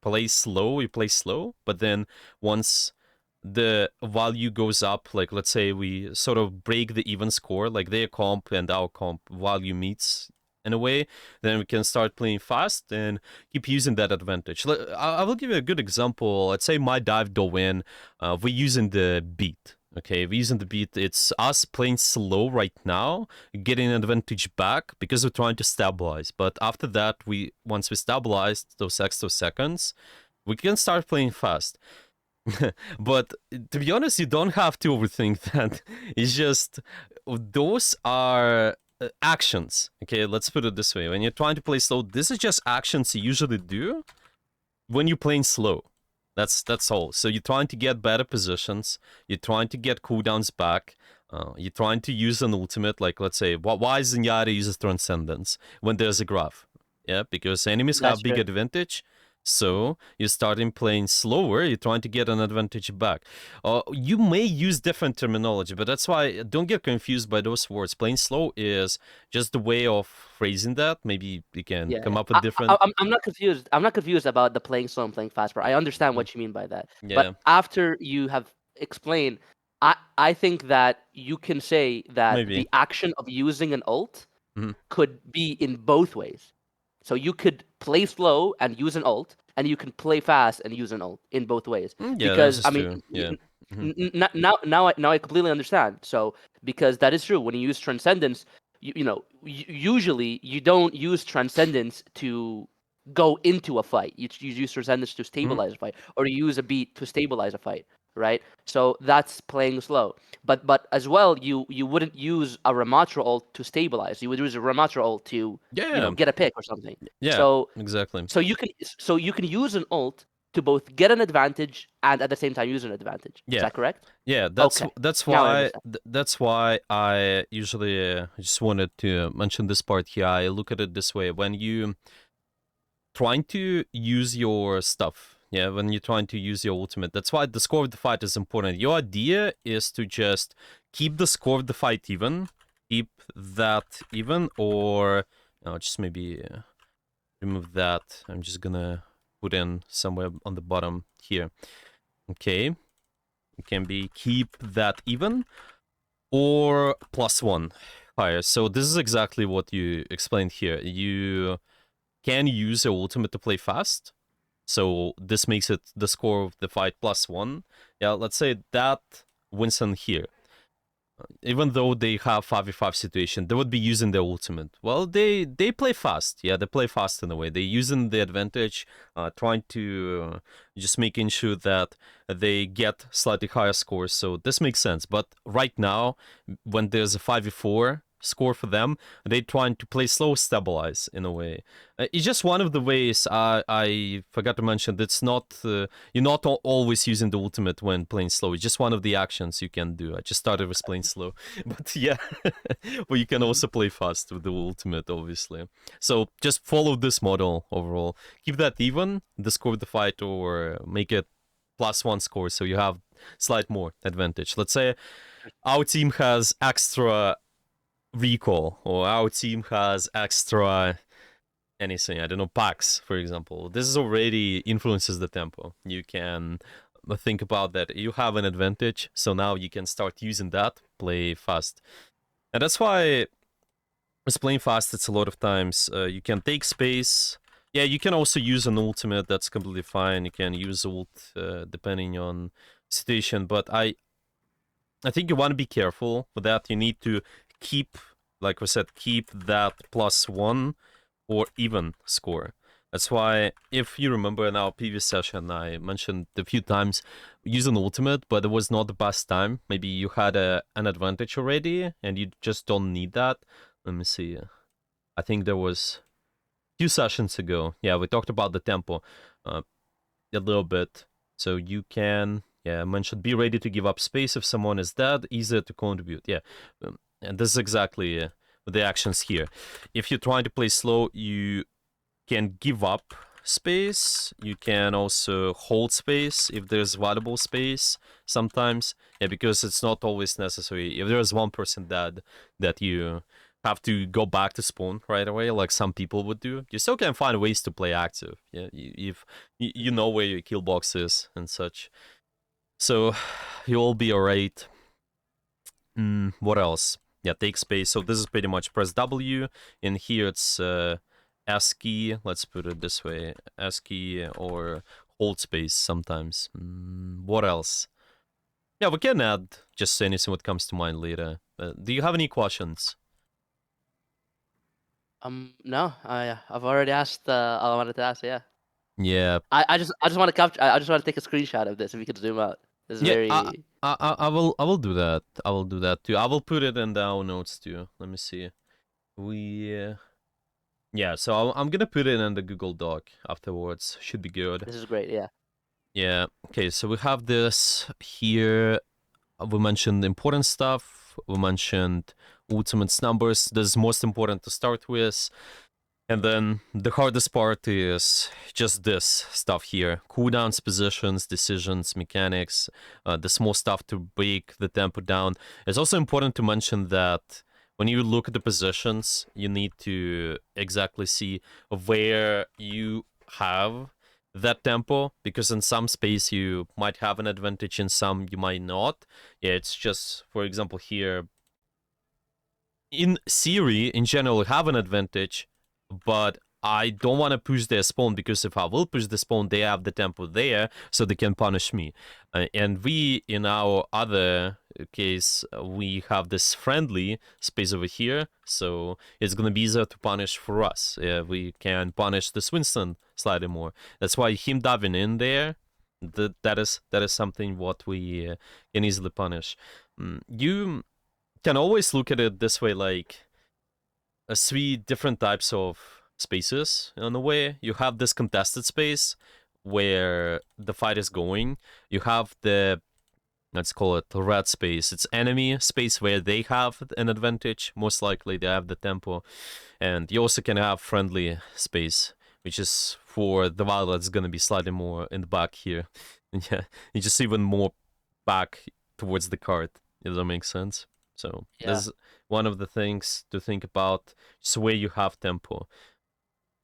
play slow, but then once the value goes up, like let's say we sort of break the even score, like their comp and our comp value meets in a way, then we can start playing fast and keep using that advantage. I will give you a good example. Let's say my dive do win, we're using the beat. Okay, we're using the beat. It's us playing slow right now, getting an advantage back because we're trying to stabilize. But after that, once we stabilized those extra seconds, we can start playing fast. But to be honest, you don't have to overthink that. It's just those are actions. Okay, let's put it this way. When you're trying to play slow, this is just actions you usually do when you're playing slow. That's all. So you're trying to get better positions. You're trying to get cooldowns back. You're trying to use an ultimate, like let's say, why Zenyatta uses Transcendence when there's a graph? Yeah, because enemies That's have big true. advantage. So you're starting playing slower. You're trying to get an advantage back. You may use different terminology, but that's why don't get confused by those words. Playing slow is just the way of phrasing that. Maybe you can Yeah, come yeah. up with different. I'm not confused. I'm not confused about the playing slow and playing fast part. I understand Mm, what you mean by that. yeah, But after you have explained, I think that you can say that maybe. the action of using an ult Mhm. could be in both ways. So you could play slow and use an ult, and you can play fast and use an ult in both ways. Yeah, that Because is I mean, true. Yeah. Mhm. now I completely understand. So because that is true. When you use transcendence, usually you don't use transcendence to go into a fight. You use transcendence to Mhm. stabilize a fight, or you use a beat to stabilize a fight, right? So that's playing slow. But as well, you wouldn't use a Ramatra ult to stabilize. You would use a Ramatra ult to Yeah, get a pick or something. yeah, So exactly. so you can use an ult to both get an advantage and at the same time use an advantage. Is Yeah, that correct? yeah. Okay. That's Now I why understand. that's why I usually just wanted to mention this part here. I look at it this way: when you trying to use your stuff, yeah, when you're trying to use your ultimate, that's why the score of the fight is important. Your idea is to just keep the score of the fight even, keep that even, or no, just maybe remove that. I'm just gonna put in somewhere on the bottom here. Okay, it can be keep that even or +1 higher. So this is exactly what you explained here. You can use your ultimate to play fast. So this makes it the score of the fight +1. Yeah, let's say that Winston here, even though they have 5v5 situation, they would be using their ultimate. Well, they play fast. Yeah, they play fast in a way. They're using the advantage, trying to just making sure that they get slightly higher scores. So this makes sense. But right now, when there's a 5v4 score for them, they trying to play slow, stabilize in a way. It's just one of the ways. I forgot to mention. That's not you're not always using the ultimate when playing slow. It's just one of the actions you can do. I just started with playing slow, but yeah, but you can Hmm. also play fast with the ultimate, obviously. So just follow this model overall. Keep that even, the score of the fight, or make it +1 score, so you have slight more advantage. Let's say our team has extra recall, or our team has extra anything, I don't know, packs, for example. This is already influences the tempo. You can think about that. You have an advantage, so now you can start using that, play fast. And that's why with playing fast, it's a lot of times you can take space. Yeah, you can also use an ultimate, that's completely fine. You can use ult depending on situation, but I think you want to be careful with that. You need to keep, like we said, keep that +1 or even score. That's why, if you remember in our previous session, I mentioned a few times using ultimate, but it was not the best time. Maybe you had an advantage already, and you just don't need that. Let me see. I think there was a few sessions ago. Yeah, we talked about the tempo a little bit. So you can, yeah, I mentioned be ready to give up space if someone is dead, easier to contribute. Yeah, and this is exactly the actions here. If you're trying to play slow, you can give up space. You can also hold space if there's valuable space sometimes. Yeah, because it's not always necessary. If there's one person dead that you have to go back to spawn right away, like some people would do, you still can find ways to play active. Yeah, if you know where your kill box is and such, so you'll be alright. What else? Yeah, take space. So this is pretty much press W. In here it's S key. Let's put it this way: S key or hold space sometimes. What else? Yeah, we can add just anything what comes to mind later. Do you have any questions? No, I've already asked all I wanted to ask. Yeah. Yeah, I just want to capture. I just want to take a screenshot of this. If you could zoom out, it's yeah. very. I will do that. I will do that too. I will put it in the our notes too. Let me see. We yeah. So I'm gonna put it in the Google Doc afterwards. Should be good. This is great. Yeah. Yeah. Okay. So we have this here. We mentioned important stuff. We mentioned ultimates numbers. This is most important to start with. And then the hardest part is just this stuff here. Cooldowns, positions, decisions, mechanics, the small stuff to break the tempo down. It's also important to mention that when you look at the positions, you need to exactly see where you have that tempo, because in some space you might have an advantage, in some you might not. Yeah, it's just, for example, here, in theory, in general, have an advantage, but I don't want to push their spawn, because if I will push the spawn, they have the tempo there, so they can punish me. And we, in our other case, we have this friendly space over here, so it's gonna be easier to punish for us. We can punish this Winston slightly more. That's why him diving in there, that is something what we can easily punish. You can always look at it this way, like three different types of spaces. In a way, you have this contested space where the fight is going. You have the, let's call it red space. It's enemy space where they have an advantage. Most likely they have the tempo. And you also can have friendly space, which is for the Violet's gonna be slightly more in the back here. Yeah, you just even more back towards the card, if that makes sense. So Yeah. this is one of the things to think about, just where you have tempo.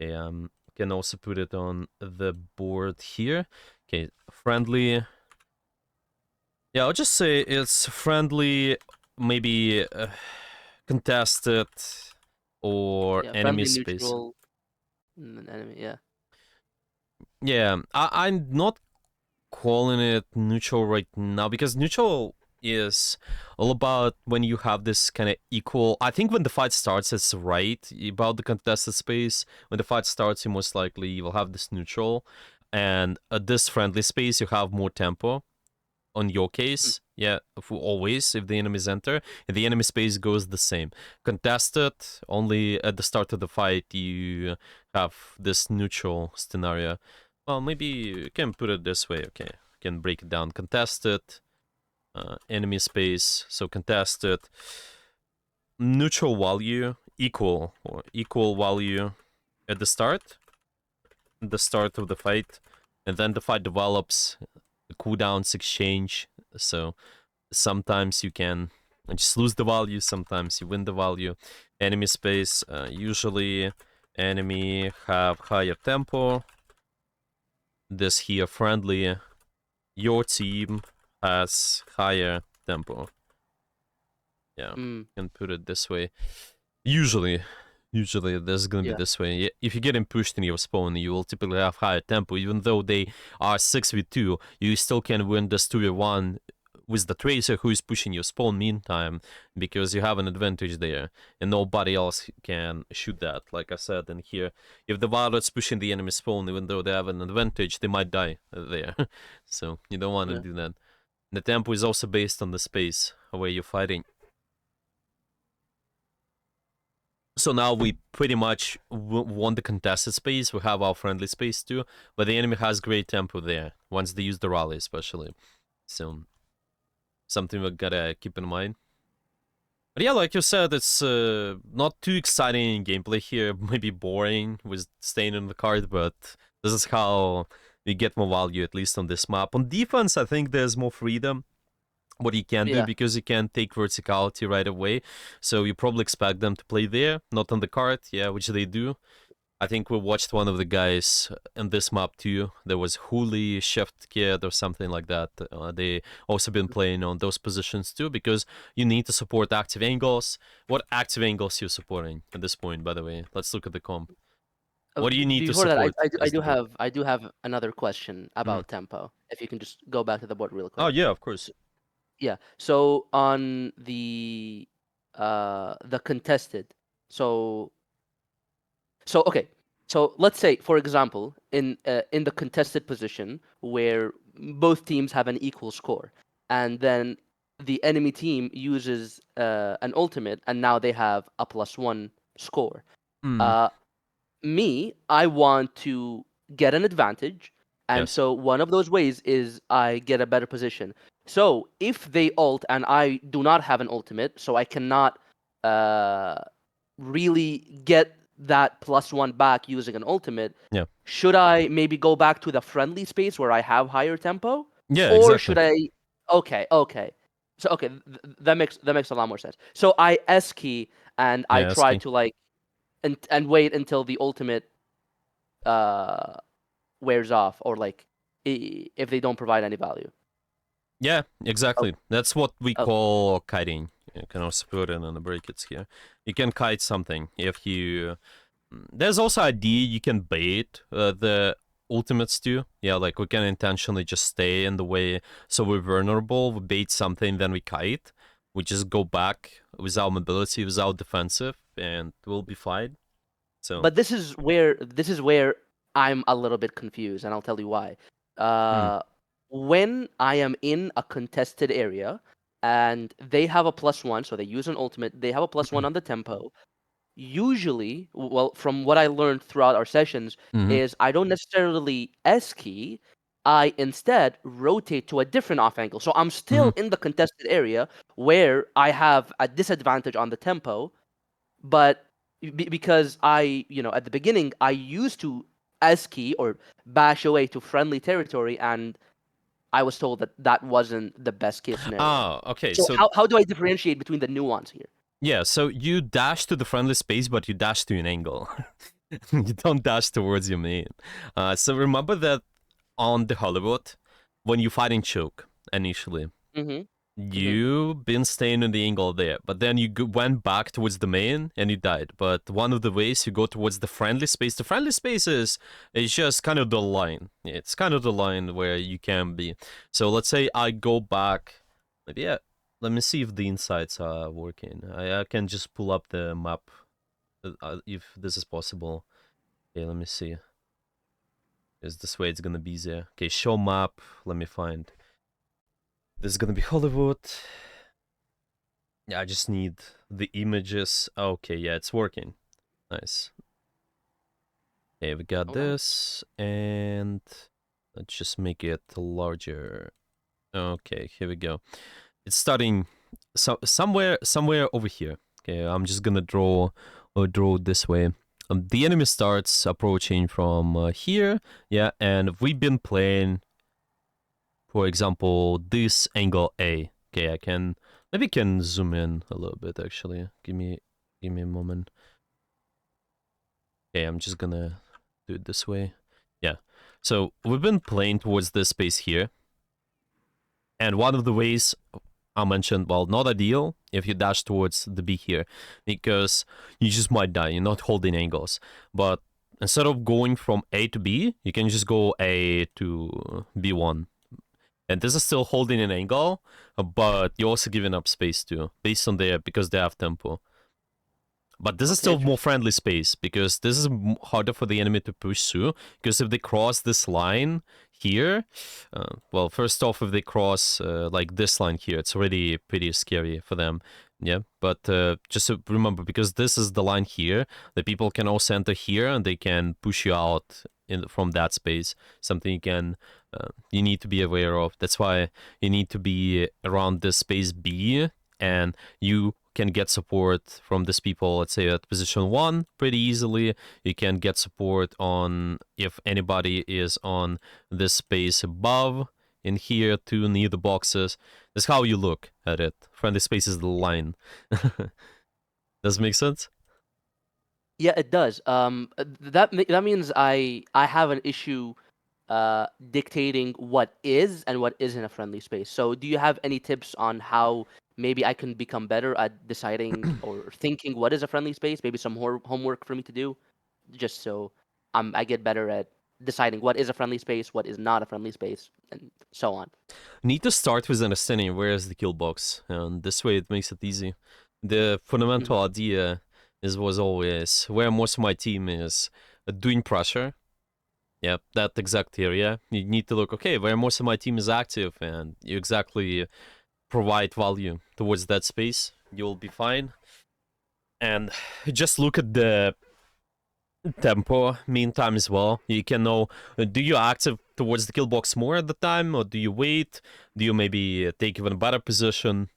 Okay, can also put it on the board here. Okay, friendly. Yeah, I'll just say it's friendly, maybe contested, or Yeah. enemy Friendly, space. neutral, and then enemy. Yeah. Yeah, I'm not calling it neutral right now, because neutral is all about when you have this kind of equal. I think when the fight starts, it's right about the contested space. When the fight starts, you most likely will have this neutral, and at this friendly space, you have more tempo. On your Mhm. case, yeah, always if the enemies enter, the enemy space goes the same. Contested, only at the start of the fight you have this neutral scenario. Well, maybe you can put it this way. Okay, you can break it down. Contested, enemy space. So contested, neutral value, equal, or equal value at the start of the fight, and then the fight develops. The cooldowns exchange. So sometimes you can just lose the value, sometimes you win the value. Enemy space, usually enemy have higher tempo. This here friendly, your team has higher tempo. Yeah, Mm, can put it this way. Usually this is gonna be yeah. this way. If you're getting pushed in your spawn, you will typically have higher tempo. Even though they are 6v2, you still can win this 2v1 with the tracer who is pushing your spawn meantime, because you have an advantage there, and nobody else can shoot that. Like I said in here, if the Violet's pushing the enemy spawn, even though they have an advantage, they might die there. So you don't want to Yeah. do that. The tempo is also based on the space where you're fighting. So now we pretty much won the contested space. We have our friendly space too, but the enemy has great tempo there once they use the rally, especially. So something we gotta keep in mind. But yeah, like you said, it's not too exciting gameplay here. Maybe boring with staying in the card, but this is how we get more value, at least on this map. On defense, I think there's more freedom what you can do, Yeah. because you can take verticality right away. So you probably expect them to play there, not on the card, yeah, which they do. I think we watched one of the guys in this map too. There was Hooli, Shift Kid, or something like that. They also been playing on those positions too, because you need to support active angles. What active angles you supporting at this point, by the way? Let's look at the comp. What do you need to Before that, support I as the board? do have another question Mm. about tempo. If you can just go back to the board real Oh quick. yeah, of course. Yeah. So on the contested. So okay. So let's say, for example, in the contested position where both teams have an equal score, and then the enemy team uses an ultimate, and now they have a +1 score. Mm. Uh, I want to get an advantage, and Yes. so one of those ways is I get a better position. So if they ult and I do not have an ultimate, so I cannot uh, really get that +1 back using an ultimate, Yeah. should I maybe go back to the friendly space where I have higher tempo, Yeah. or Exactly. should I? Okay, okay. So okay, that makes a lot more sense. So I S key and I Yeah. try Asking. to like and wait until the ultimate uh wears off, or like if they don't provide any value. Yeah, Oh, exactly. That's what we okay. call kiting. You can also put it in the brackets here. You can kite something if you. There's also idea you can bait the ultimates too. Yeah, like we can intentionally just stay in the way, so we're vulnerable. We bait something, then we kite. We just go back without mobility, without defensive, and we'll be fine. So, But this is where I'm a little bit confused, and I'll tell you why. mm, Uh, when I am in a contested area and they have a +1, so they use an ultimate, they have a +1 on the tempo. Usually, well, from what I learned throughout our sessions, mm-hmm, is I don't necessarily S key. I instead rotate to a different off angle. So I'm mm-hmm. still in the contested area where I have a disadvantage on the tempo, but because at the beginning, I used to S key or bash away to friendly territory, and I was told that that wasn't the best case scenario. Ah, okay. So So how do I differentiate between the nuance here? yeah, so you dash to the friendly space, but you dash to an angle. You don't dash towards your main. So remember that on the Hollywood, when you fight in choke initially, Mm-hmm. Mm-hmm. you've been staying in the angle there, but then you went back towards the main and you died. But one of the ways you go towards the friendly space, the friendly space is just kind of the line. It's kind of the line where you can be. So let's say I go back. Maybe yeah. Let me see if the insights are working. I can just pull up the map if this is possible. Okay, let me see. Is this way it's gonna be easier? Okay, show map. Let me find. This is gonna be Hollywood. Yeah, I just need the images. Okay, yeah, it's working. Nice. Okay, we got All right. this, and let's just make it larger. Okay, here we go. It's starting somewhere over here. Okay, I'm just gonna draw this way. The enemy starts approaching from here. Yeah, and we've been playing for example, this angle A. Okay, I can maybe can zoom in a little bit actually. Give me a moment. Okay, I'm just gonna do it this way. Yeah. So we've been playing towards this space here. And one of the ways I mentioned, well, not ideal if you dash towards the B here, because you just might die. You're not holding angles. But instead of going from A to B, you can just go A to B1. And this is still holding an angle, but you're also giving up space too, based on their, because they have tempo. But this is Okay, still more interesting. friendly space, because this is harder for the enemy to push through, because if they cross this line here, well, first off, if they cross like this line here, it's already pretty scary for them. Yeah, but just to remember, because this is the line here, the people can also enter here and they can push you out from that space. Something you need to be aware of. That's why you need to be around this space B, and you can get support from these people, let's say at position 1 pretty easily. You can get support on if anybody is on this space above in here too, near the boxes. That's how you look at it. Friendly space is the line. Does it make sense? Yeah, it does. That means I have an issue dictating what is and what isn't a friendly space. So, do you have any tips on how maybe I can become better at deciding or thinking what is a friendly space? Maybe some homework for me to do, just so I get better at deciding what is a friendly space, what is not a friendly space, and so on. Need to start with understanding where is the kill box, and this way it makes it easy. The fundamental Hmm. idea was always where most of my team is doing pressure. Yeah, that exact area. You need to look, okay, where most of my team is active, and you exactly provide value towards that space, you'll be fine. And just look at the tempo meantime as well. You can know, do you active towards the kill box more at the time, or do you wait? Do you maybe take even better position?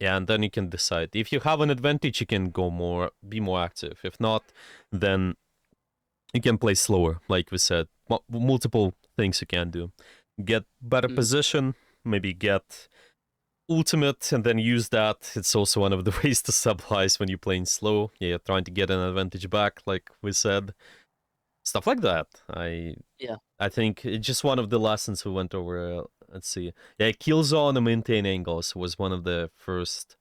Yeah, and then you can decide. If you have an advantage, you can go more, be more active. If not, then you can play slower, like we said. Multiple things you can do. Get better Hmm. position, maybe get ultimate, and then use that. It's also one of the ways to stabilize when you're playing slow. Yeah, you're trying to get an advantage back, like we said. Stuff like that. Yeah. I think it's just one of the lessons we went over. Let's see. Yeah, kill zone and maintain angles was one of the first,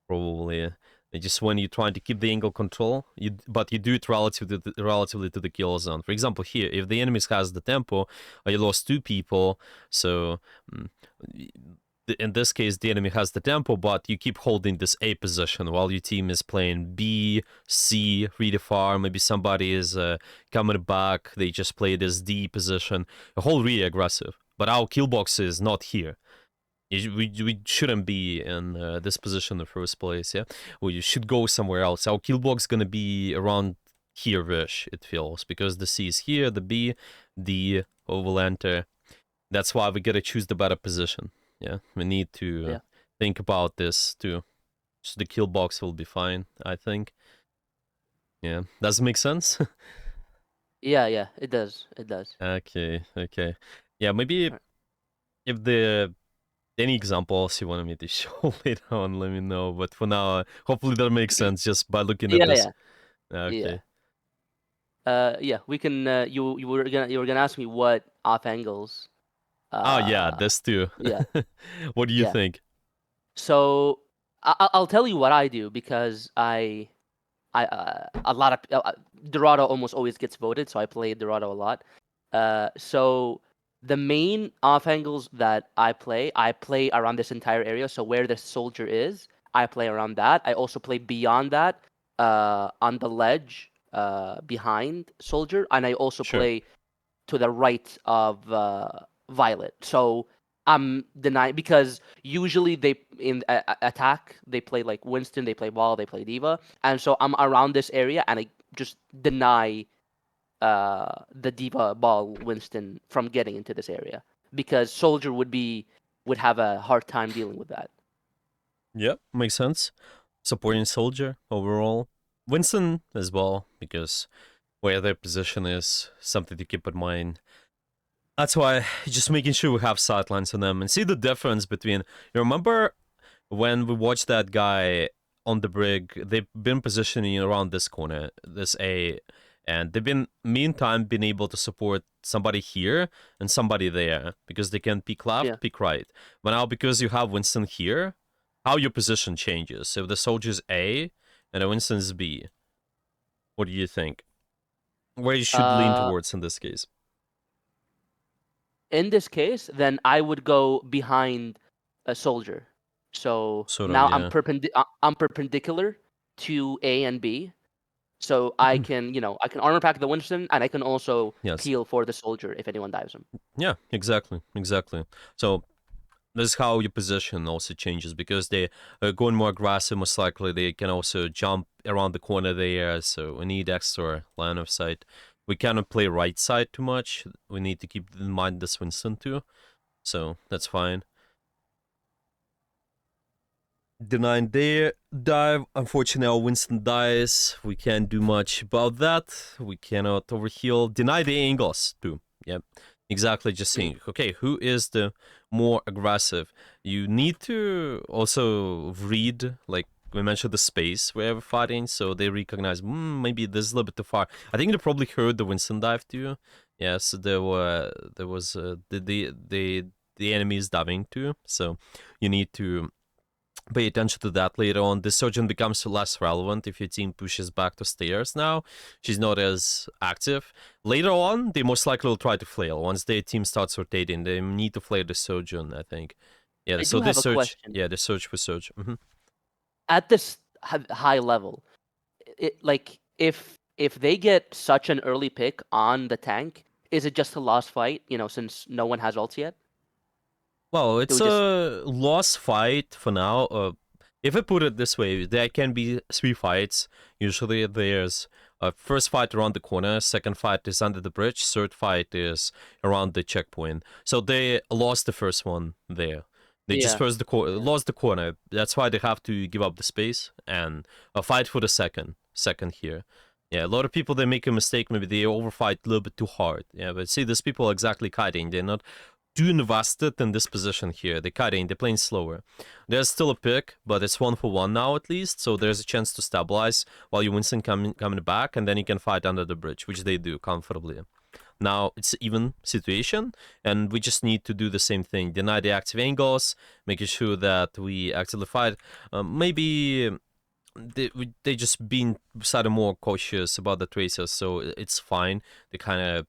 probably. Just when you're trying to keep the angle control, but you do it relatively to the kill zone. For example, here, if the enemy has the tempo, you lost 2 people, so mm, in this case, the enemy has the tempo, but you keep holding this A position while your team is playing B, C, really far. Maybe somebody is coming back. They just play this D position. A whole really aggressive. But our kill box is not here. We shouldn't be in this position in the first place, yeah? We should go somewhere else. Our kill box gonna be around here-ish, it feels, because the C is here, the B, D will enter. That's why we gotta choose the better position. Yeah, we need to Yeah. think about this too. So the kill box will be fine, I think. Yeah, does it make sense? Yeah. Yeah. It does. It does. Okay, okay. Yeah, maybe Alright. if the any examples you wanted me to show later on, let me know. But for now, hopefully that makes sense just by looking at Yeah. this. Yeah. Yeah. Okay. Yeah. We can. You were gonna ask me what off angles. Oh yeah, Uh. this too. Yeah. What do you Yeah. think? So I'll tell you what I do because a lot of Dorado almost always gets voted, so I play Dorado a lot. So the main off angles that I play around this entire area. So where the soldier is, I play around that. I also play beyond that, on the ledge, behind soldier, and I also Sure. play to the right of Violet. So I'm denying because usually they in attack they play like Winston, they play Ball, they play Diva, and so I'm around this area and I just deny the Diva, Ball, Winston from getting into this area because Soldier would have a hard time dealing with that. Yep, makes sense. Supporting soldier overall. Winston as well, because where their position is something to keep in mind. That's why just making sure we have sightlines on them and see the difference between. You remember when we watched that guy on the brig? They've been positioning around this corner, this A, and they've been meantime been able to support somebody here and somebody there because they can peek Yeah. left, peek right. But now because you have Winston here, how your position changes. So if the soldier's A and the Winston's B, what do you think? Where you should lean Uh, towards in this case? in this case, then I would go behind a soldier. So Sort of, now yeah. I'm perpendicular to A and B. So I can, I can armor pack the Winston, and I can also Yes. peel for the soldier if anyone dives him. Yeah, exactly, exactly. So this is how your position also changes because they are going more aggressive. Most likely, they can also jump around the corner there. So we need extra line of sight. We cannot play right side too much. We need to keep in mind this Winston too. So that's fine. Denying their dive. Unfortunately, our Winston dies. We can't do much about that. We cannot overheal. Deny the angles too. Yep. Exactly. Just Mm. saying. Okay, who is the more aggressive? You need to also read, like we mentioned, the space where we're fighting, so they recognize maybe this is a little bit too far. I think they probably heard the Winston dive too. Yes, there was the enemies diving too. So you need to pay attention to that later on. The surgeon becomes less relevant if your team pushes back to stairs now. She's not as active. Later on, they most likely will try to flail. Once their team starts rotating, they need to flail the surgeon, I think. Yeah, I so do they have a search. question. Yeah, they search for surge. At this high level, like if they get such an early pick on the tank, is it just a lost fight? Since no one has ults yet, Well, they it's would just a lost fight for now. If I put it this way, there can be three fights. Usually, there's a first fight around the corner, second fight is under the bridge, third fight is around the checkpoint. So they lost the first one there. They just yeah, yeah. lost the corner. That's why they have to give up the space and fight for the second here. Yeah, a lot of people they make a mistake. Maybe they overfight a little bit too hard. Yeah, but see, these people are exactly kiting. They're not too invested in this position here. They're cutting, they're playing slower. There's still a pick, but it's 1-for-1 now at least, so there's a chance to stabilize while you Winston coming back, and then you can fight under the bridge, which they do comfortably. Now it's even situation, and we just need to do the same thing. Deny the active angles, making sure that we actively fight. Maybe they just being slightly more cautious about the tracers, so it's fine. They kind of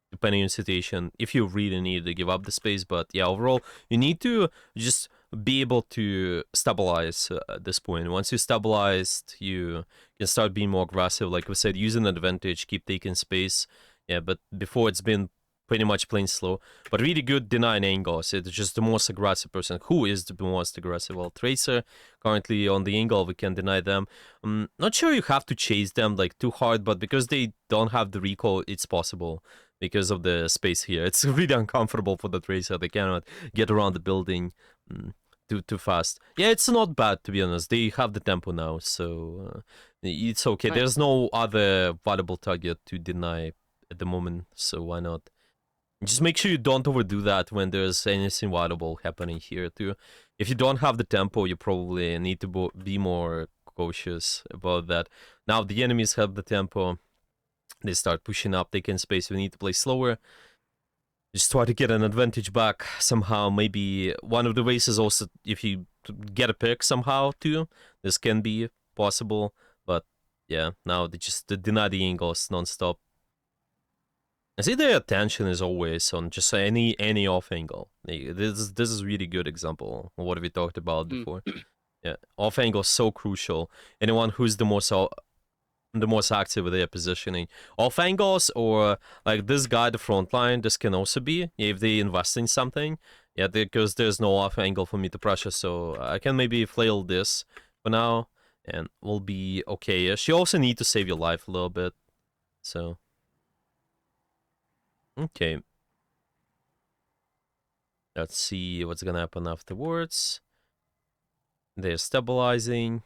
depending on situation, if you really need to give up the space. But yeah, overall, you need to just be able to stabilize at this point. Once you stabilized, you can start being more aggressive. Like we said, using advantage, keep taking space. Yeah, but before it's been pretty much playing slow. But really good denying angles. It's just the most aggressive person. Who is the most aggressive? Well, Tracer currently on the angle, we can deny them. Not sure you have to chase them like too hard, but because they don't have the recall, it's possible because of the space here. It's really uncomfortable for the Tracer. They cannot get around the building too fast. Yeah, it's not bad to be honest. They have the tempo now, so it's okay. Nice. There's no other valuable target to deny at the moment, so why not? Just make sure you don't overdo that when there's anything valuable happening here too. If you don't have the tempo, you probably need to be more cautious about that. Now the enemies have the tempo. They start pushing up, taking space. We need to play slower. Just try to get an advantage back somehow. Maybe one of the ways is also if you get a pick somehow too. This can be possible, but yeah, now they just deny the angles non-stop. I see their attention is always on just any off angle. This is really good example of what we talked about Mm. before. Yeah, off angle is so crucial. Anyone who's the most active with their positioning. Off angles or like this guy, the front line, this can also be if they invest in something. Yeah, because there's no off angle for me to pressure, so I can maybe flail this for now and we'll be okay-ish. You also need to save your life a little bit, so okay. Let's see what's gonna happen afterwards. They're stabilizing.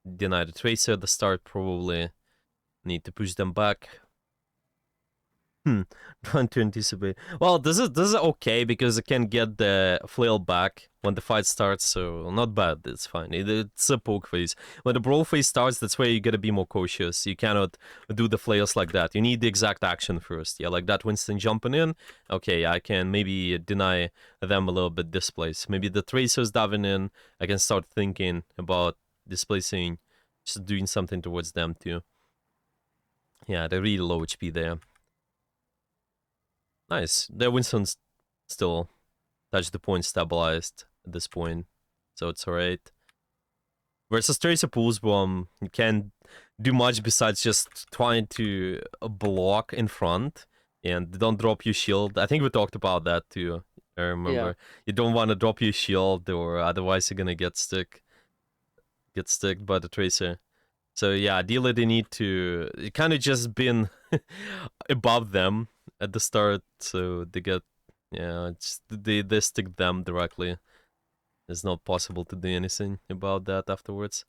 Deny the tracer at the start, probably need to push them back. Hmm. Trying to anticipate. Well, this is okay because it can get the flail back when the fight starts, so not bad. It's fine. It's a poke phase. When the brawl phase starts, that's where you gotta be more cautious. You cannot do the flails like that. You need the exact action first. Yeah, like that Winston jumping in. Okay, I can maybe deny them a little bit displace. Maybe the Tracers diving in. I can start thinking about displacing, just doing something towards them too. Yeah, they're really low HP there. Nice. The Winston's still touch the point stabilized at this point, so it's alright. Versus Tracer Pools Bomb, you can't do much besides just trying to block in front and don't drop your shield. I think we talked about that too. I Yeah. remember you don't want to drop your shield, or otherwise you're gonna get stuck by the Tracer. So yeah, ideally they need to kind of just been above them at the start, so they get they stick them directly. It's not possible to do anything about that afterwards.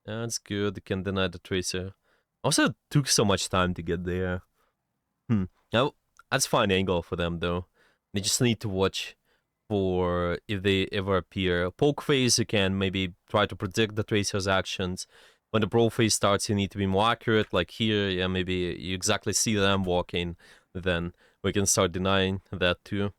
Yeah, it's good. You can deny the tracer. Also, it took so much time to get there. Now that's fine angle for them though. They just need to watch for if they ever appear. Poke phase, you can maybe try to predict the tracer's actions. When the brawl phase starts, you need to be more accurate. Like here, yeah, maybe you exactly see them walking. Then we can start denying that too.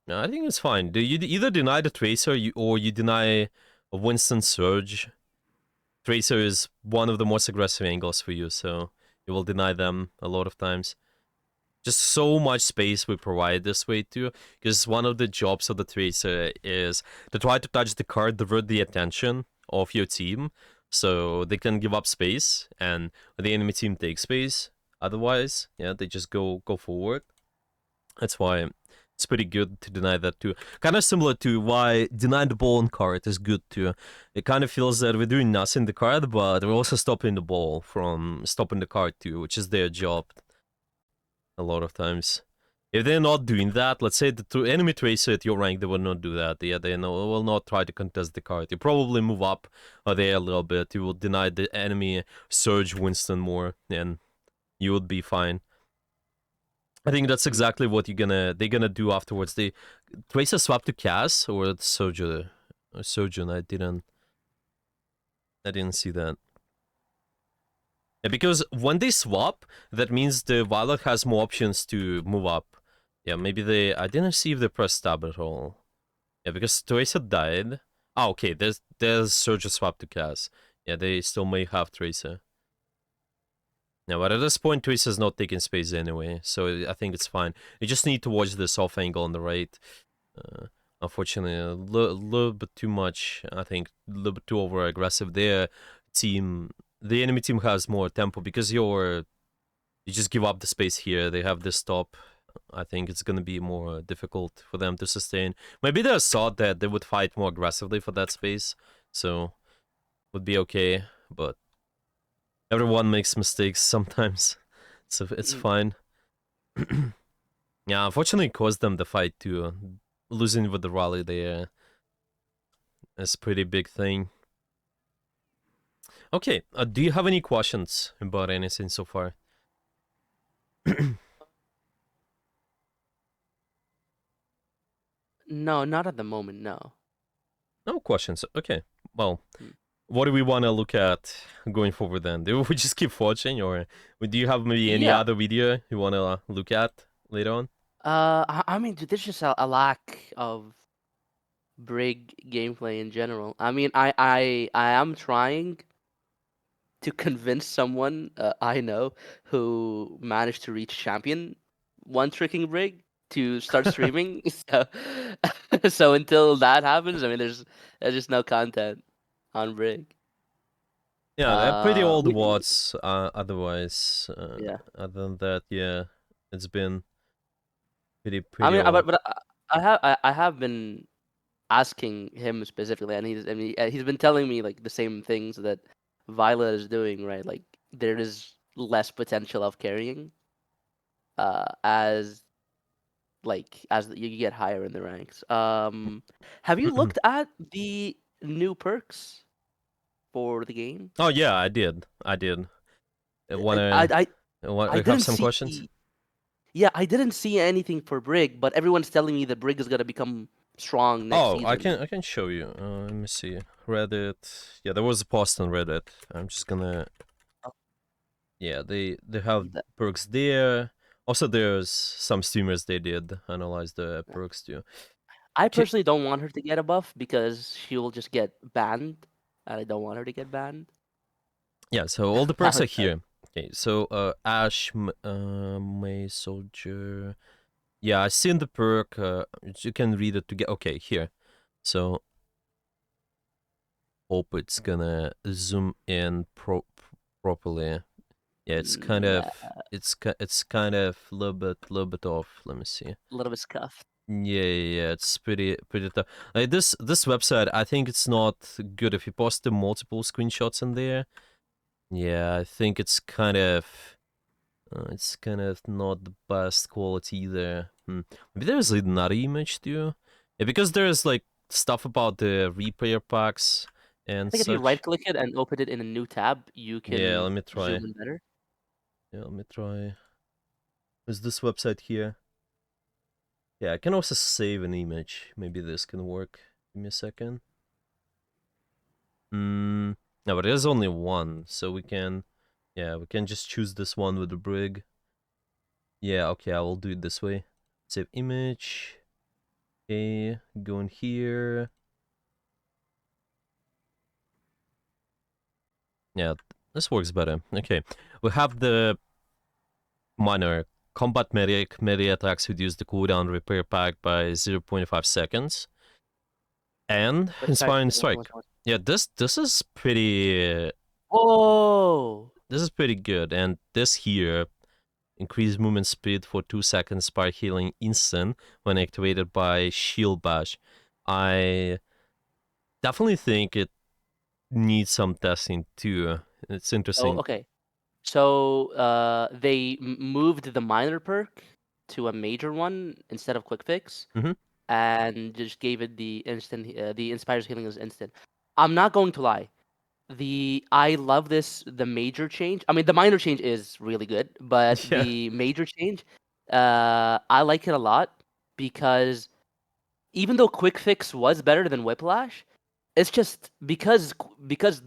No, I think it's fine. Do you either deny the tracer or you deny a Winston Surge? Tracer is one of the most aggressive angles for you, so you will deny them a lot of times. Just so much space we provide this way too, because one of the jobs of the Tracer is to try to touch the card, divert the attention of your team, so they can give up space, and the enemy team takes space. Otherwise, yeah, they just go forward. That's why it's pretty good to deny that too. Kind of similar to why denying the ball on card is good too. It kind of feels that we're doing nothing the card, but we're also stopping the ball from stopping the card too, which is their job a lot of times. If they're not doing that, let's say the enemy tracer at your rank, they will not do that. Yeah, they will not try to contest the card. You probably move up there a little bit. You will deny the enemy Surge Winston more, and you would be fine. I think that's Mm. exactly what they're gonna do afterwards. They Tracer swap to Cass or Sojourn. Sojourn. I didn't see that. Yeah, because when they swap, that means the Violet has more options to move up. Yeah, maybe they. I didn't see if they pressed tab at all. Yeah, because Tracer died. Oh, okay. There's Sojourn swap to Cass. Yeah, they still may have Tracer. Yeah, but at this point, Tracer's not taking space anyway, so I think it's fine. You just need to watch this off angle on the right. Uh, Unfortunately, a little bit too much. I think a little bit too over aggressive. The enemy team has more tempo because you just give up the space here. They have this top. I think it's gonna be more difficult for them to sustain. Maybe they thought that they would fight more aggressively for that space, so would be okay. But everyone makes mistakes sometimes, so it's Mm. fine. Yeah, unfortunately, it caused them the fight too. Losing with the rally there is a pretty big thing. Okay, do you have any questions about anything so far? No, not at the moment. No. No questions. Okay. Well, Mm. what do we want to look at going forward then? Do we just keep watching, or do you have maybe any Yeah. other video you want to look at later on? I mean, dude, there's just a lack of Brig gameplay in general. I mean, I am trying to convince someone I know who managed to reach champion one tricking Brig to start streaming. So, so until that happens, I mean, there's just no content on Brig. Yeah, they're pretty old We WOTs. Otherwise, yeah. other than that, yeah, it's been I pretty mean, old. I have been asking him specifically, and he's been telling me like the same things that Violet is doing, right? Like there is less potential of carrying as you get higher in the ranks. Have you looked at the new perks for the game? Oh yeah, I did. I did. Wanna I I have didn't some questions? see. Yeah, I didn't see anything for Brig, but everyone's telling me that Brig is gonna become strong next Oh, season. I can show you. Let me see. Reddit. Yeah, there was a post on Reddit. I'm just gonna. Oh, Yeah, they have that- perks there. Also, there's some streamers they did analyze the perks too. I Okay. personally don't want her to get a buff because she will just get banned, and I don't want her to get banned. Yeah, so all the That perks are was that. here. Okay, so Ash, May Soldier. Yeah, I seen the perk. You can read it to get. Okay, here. So hope it's gonna zoom in properly. Yeah, Yeah, it's kind of a little bit off. Let me see. a little bit scuffed. Yeah, it's pretty tough. Like this website, I think it's not good if you post the multiple screenshots in there. Yeah, I think it's kind of not the best quality either. Maybe there's another image too. Yeah, because there's like stuff about the repair packs I and think if you right such. click it and open it in a new tab, you Yeah, can let me try. zoom in better. Yeah, let me try. Is this website here? Yeah, I can also save an image. Maybe this can work. Give me a second. No, but there's only one, so we can just choose this one with the brig. Yeah, okay, I will do it this way. Save image. Okay, go in here. Yeah, this works better. Okay, we have the minor combat medic. Melee attacks reduce the cooldown repair pack by 0.5 seconds. And Wait, sorry. inspiring Wait, strike. Yeah, this is pretty Whoa! this is pretty good. And this here increase movement speed for 2 seconds by healing instant when activated by shield bash. I definitely think it needs some testing too. It's Oh, interesting. okay. So they moved the minor perk to a major one instead of quick fix, Hmm. and just gave it the inspires healing is instant. I'm not going to lie. I love the major change. I mean, the minor change is really good, but Yeah. the major change, I like it a lot because even though quick fix was better than whiplash, it's just because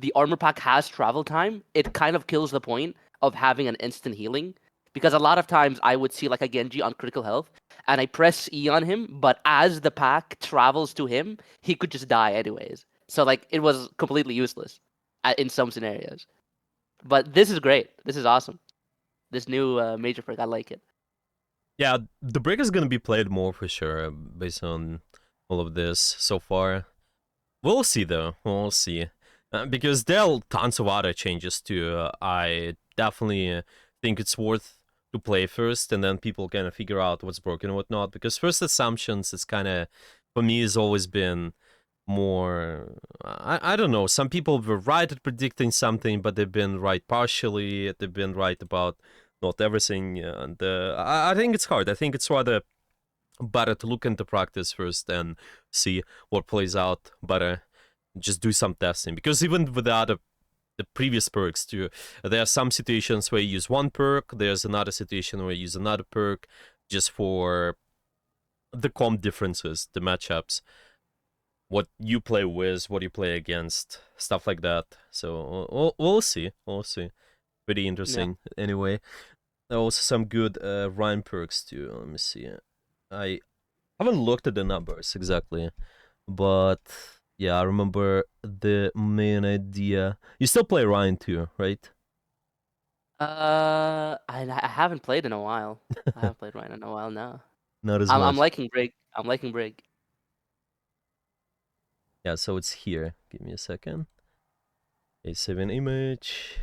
the armor pack has travel time, it kind of kills the point of having an instant healing. Because a lot of times I would see like a Genji on critical health, and I press E on him, but as the pack travels to him, he could just die anyways. So like it was completely useless in some scenarios. But this is great. This is awesome. This new major perk, I like it. Yeah, the break is gonna be played more for sure based on all of this so far. We'll see though. We'll see. Because there are tons of other changes too. I definitely think it's worth to play first, and then people kind of figure out what's broken and whatnot. Because first assumptions, it's kind of for me has always been more. I don't know. Some people were right at predicting something, but they've been right partially. They've been right about not everything, and I think it's hard. I think it's rather better to look into practice first and see what plays out better. Just do some testing because even with the previous perks too, there are some situations where you use one perk. There's another situation where you use another perk just for the comp differences, the matchups, what you play with, what you play against, stuff like that. So we'll see. We'll see. Pretty Yeah. interesting. Anyway, there are also some good Rhyme perks too. Let me see. I haven't looked at the numbers exactly, but yeah, I remember the main idea. You still play Ryan too, right? I haven't played in a while. I haven't played Ryan in a while now. Not as I'm much. liking Brig. I'm liking Brig. Yeah, so it's here. Give me a second. A save an image.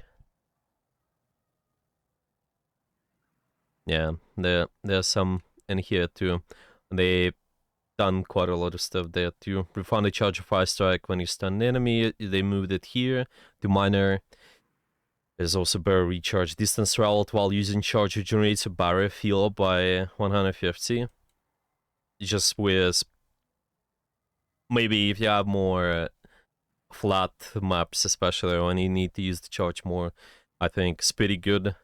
Yeah, there's some in here too. They done quite a lot of stuff there too. Refund a charge of fire strike when you stun an enemy. They moved it here to minor. There's also barrier recharge. Distance traveled while using charge regenerates a barrier field by 150. Just with maybe if you have more flat maps, especially when you need to use the charge more. I think it's pretty good.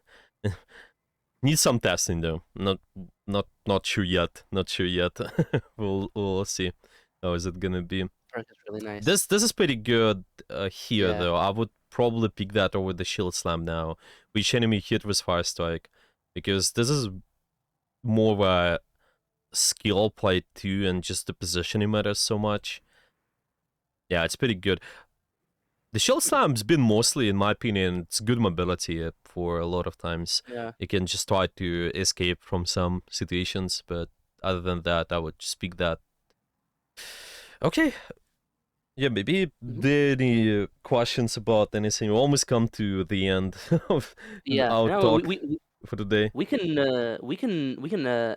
Need some testing though. Not sure yet. Not sure yet. We'll see. How is it gonna be? Perk is really nice. This is pretty good here Yeah. though. I would probably pick that over the shield slam now. Which enemy hit with fire strike? Because this is more of a skill play too, and just the positioning matters so much. Yeah, it's pretty good. The shield slam's been mostly, in my opinion, it's good mobility for a lot of times. Yeah. You can just try to escape from some situations, but other than that, I would just pick that. Okay. Yeah, maybe Hmm. there any questions about anything? We almost come to the end of Yeah. our No, talk for today. we can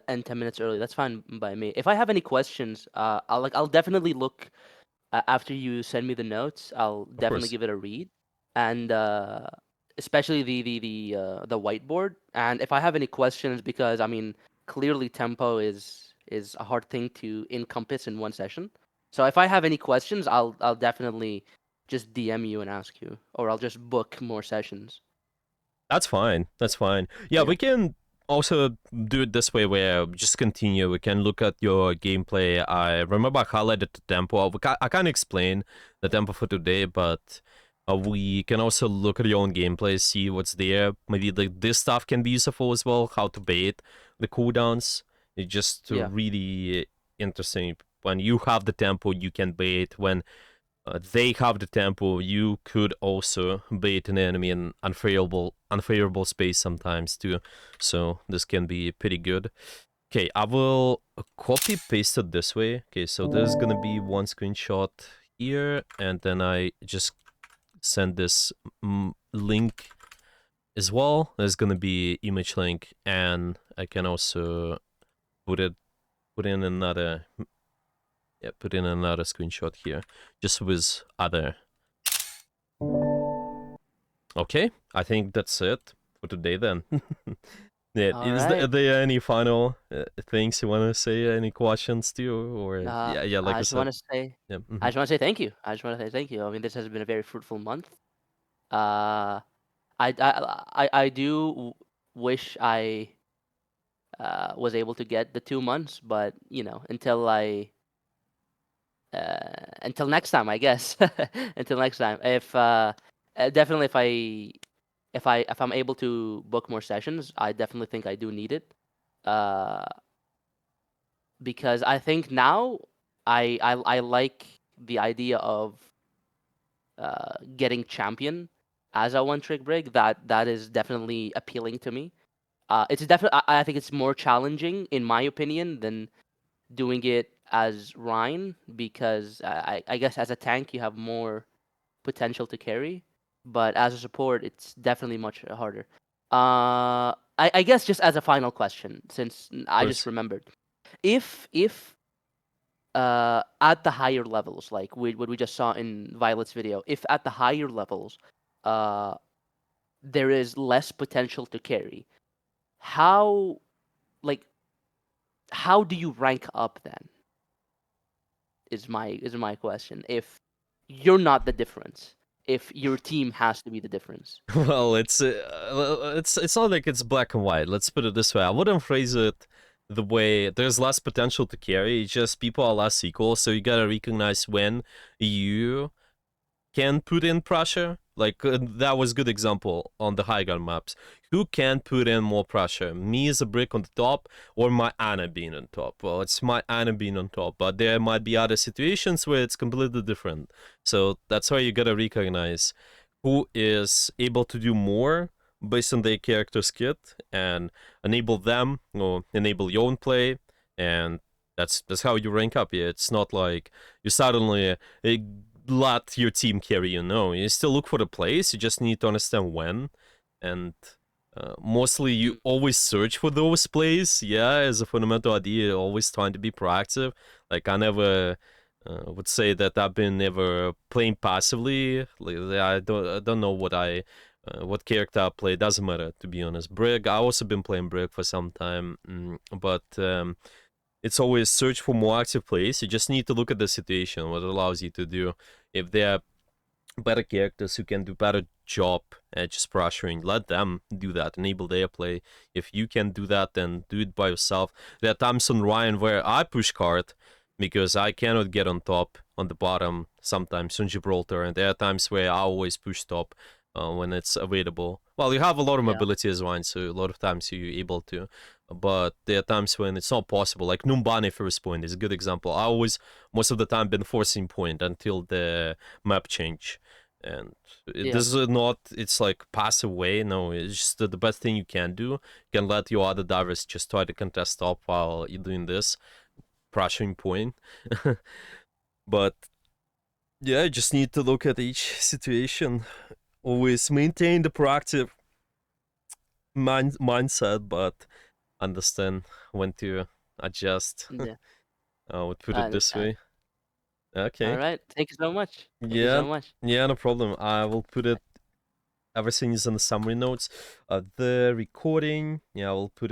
end 10 minutes early. That's fine by me. If I have any questions, I'll definitely look after you send me the notes. I'll Of definitely course. give it a read, and especially the whiteboard. And if I have any questions, because I mean, clearly tempo is a hard thing to encompass in one session. So if I have any questions, I'll definitely just DM you and ask you, or I'll just book more sessions. That's fine. That's fine. Yeah, Yeah. we can also do it this way where we just continue. We can look at your gameplay. I remember I highlighted the tempo. I can't explain the tempo for today, but we can also look at your own gameplay, see what's there. Maybe this stuff can be useful as well, how to bait the cooldowns. It's just Yeah. really interesting. When you have the tempo, you can bait. When they have the tempo, you could also bait an enemy in unfavorable space sometimes too. So this can be pretty good. Okay, I will copy paste it this way. Okay, so there's gonna be one screenshot here, and then I just send this link as well. There's gonna be image link, and I can also put it put in another put in another screenshot here, just with other. Okay, I think that's it for today then. Yeah, All is right. there any final things you want to say? Any questions to you? Or yeah, like I I just said, want to say, yeah. I just want to say thank you. I just want to say thank you. I mean, this has been a very fruitful month. Uh, I do wish I was able to get the 2 months, but until next time, I guess. Until next time. If definitely if I'm able to book more sessions, I definitely think I do need it. Uh, because I think now I like the idea of getting champion as a one trick brig. That is definitely appealing to me. It's definitely I think it's more challenging in my opinion than doing it as Rhine because I guess as a tank you have more potential to carry, but as a support it's definitely much harder. I guess just as a final question, since Of I just course. remembered, if at the higher levels, like what we just saw in Violet's video, if at the higher levels, uh, there is less potential to carry, how like how do you rank up then? Is my question. If you're not the difference, if your team has to be the difference. Well, it's not like it's black and white. Let's put it this way. I wouldn't phrase it the way there's less potential to carry. It's just people are less equal, so you gotta recognize when you can put in pressure. Like that was a good example on the high ground maps. Who can put in more pressure? Me as a brick on the top, or my Ana being on top? Well, it's my Ana being on top, but there might be other situations where it's completely different. So that's why you gotta recognize who is able to do more based on their character's kit and enable them or enable your own play, and that's how you rank up. Yeah, it's not like you suddenly let your team carry you. No, you still look for the plays. You just need to understand when, and mostly you Mm. always search for those plays. Yeah, as a fundamental idea, always trying to be proactive. Like I never would say that I've been ever playing passively. Like I don't know what character I play. Doesn't matter, to be honest. Brig, I also been playing Brig for some time, but it's always search for more active plays. You just need to look at the situation, what it allows you to do. If there are better characters who can do better job at just pressuring. Let them do that. Enable their play. If you can do that, then do it by yourself. There are times on Ryan where I push card because I cannot get on top, on the bottom, sometimes on Gibraltar, and there are times where I always push top when it's available. Well, you have a lot of Yeah. mobility as well, so a lot of times you're able to, but there are times when it's not possible. Like Numbani first point is a good example. I always, most of the time, been forcing point until the map change. And Yeah. this is not, it's like pass away. No, it's just the best thing you can do. You can let your other divers just try to contest top while you're doing this, pressuring point. But yeah, you just need to look at each situation. Always maintain the proactive mindset, but understand when to adjust. Yeah. I would put I it this understand. way. All Okay. right. Thank you so much. Thank you Yeah, so much. yeah, no problem. I will put it. Everything is in the summary notes. The recording, yeah, I will put it.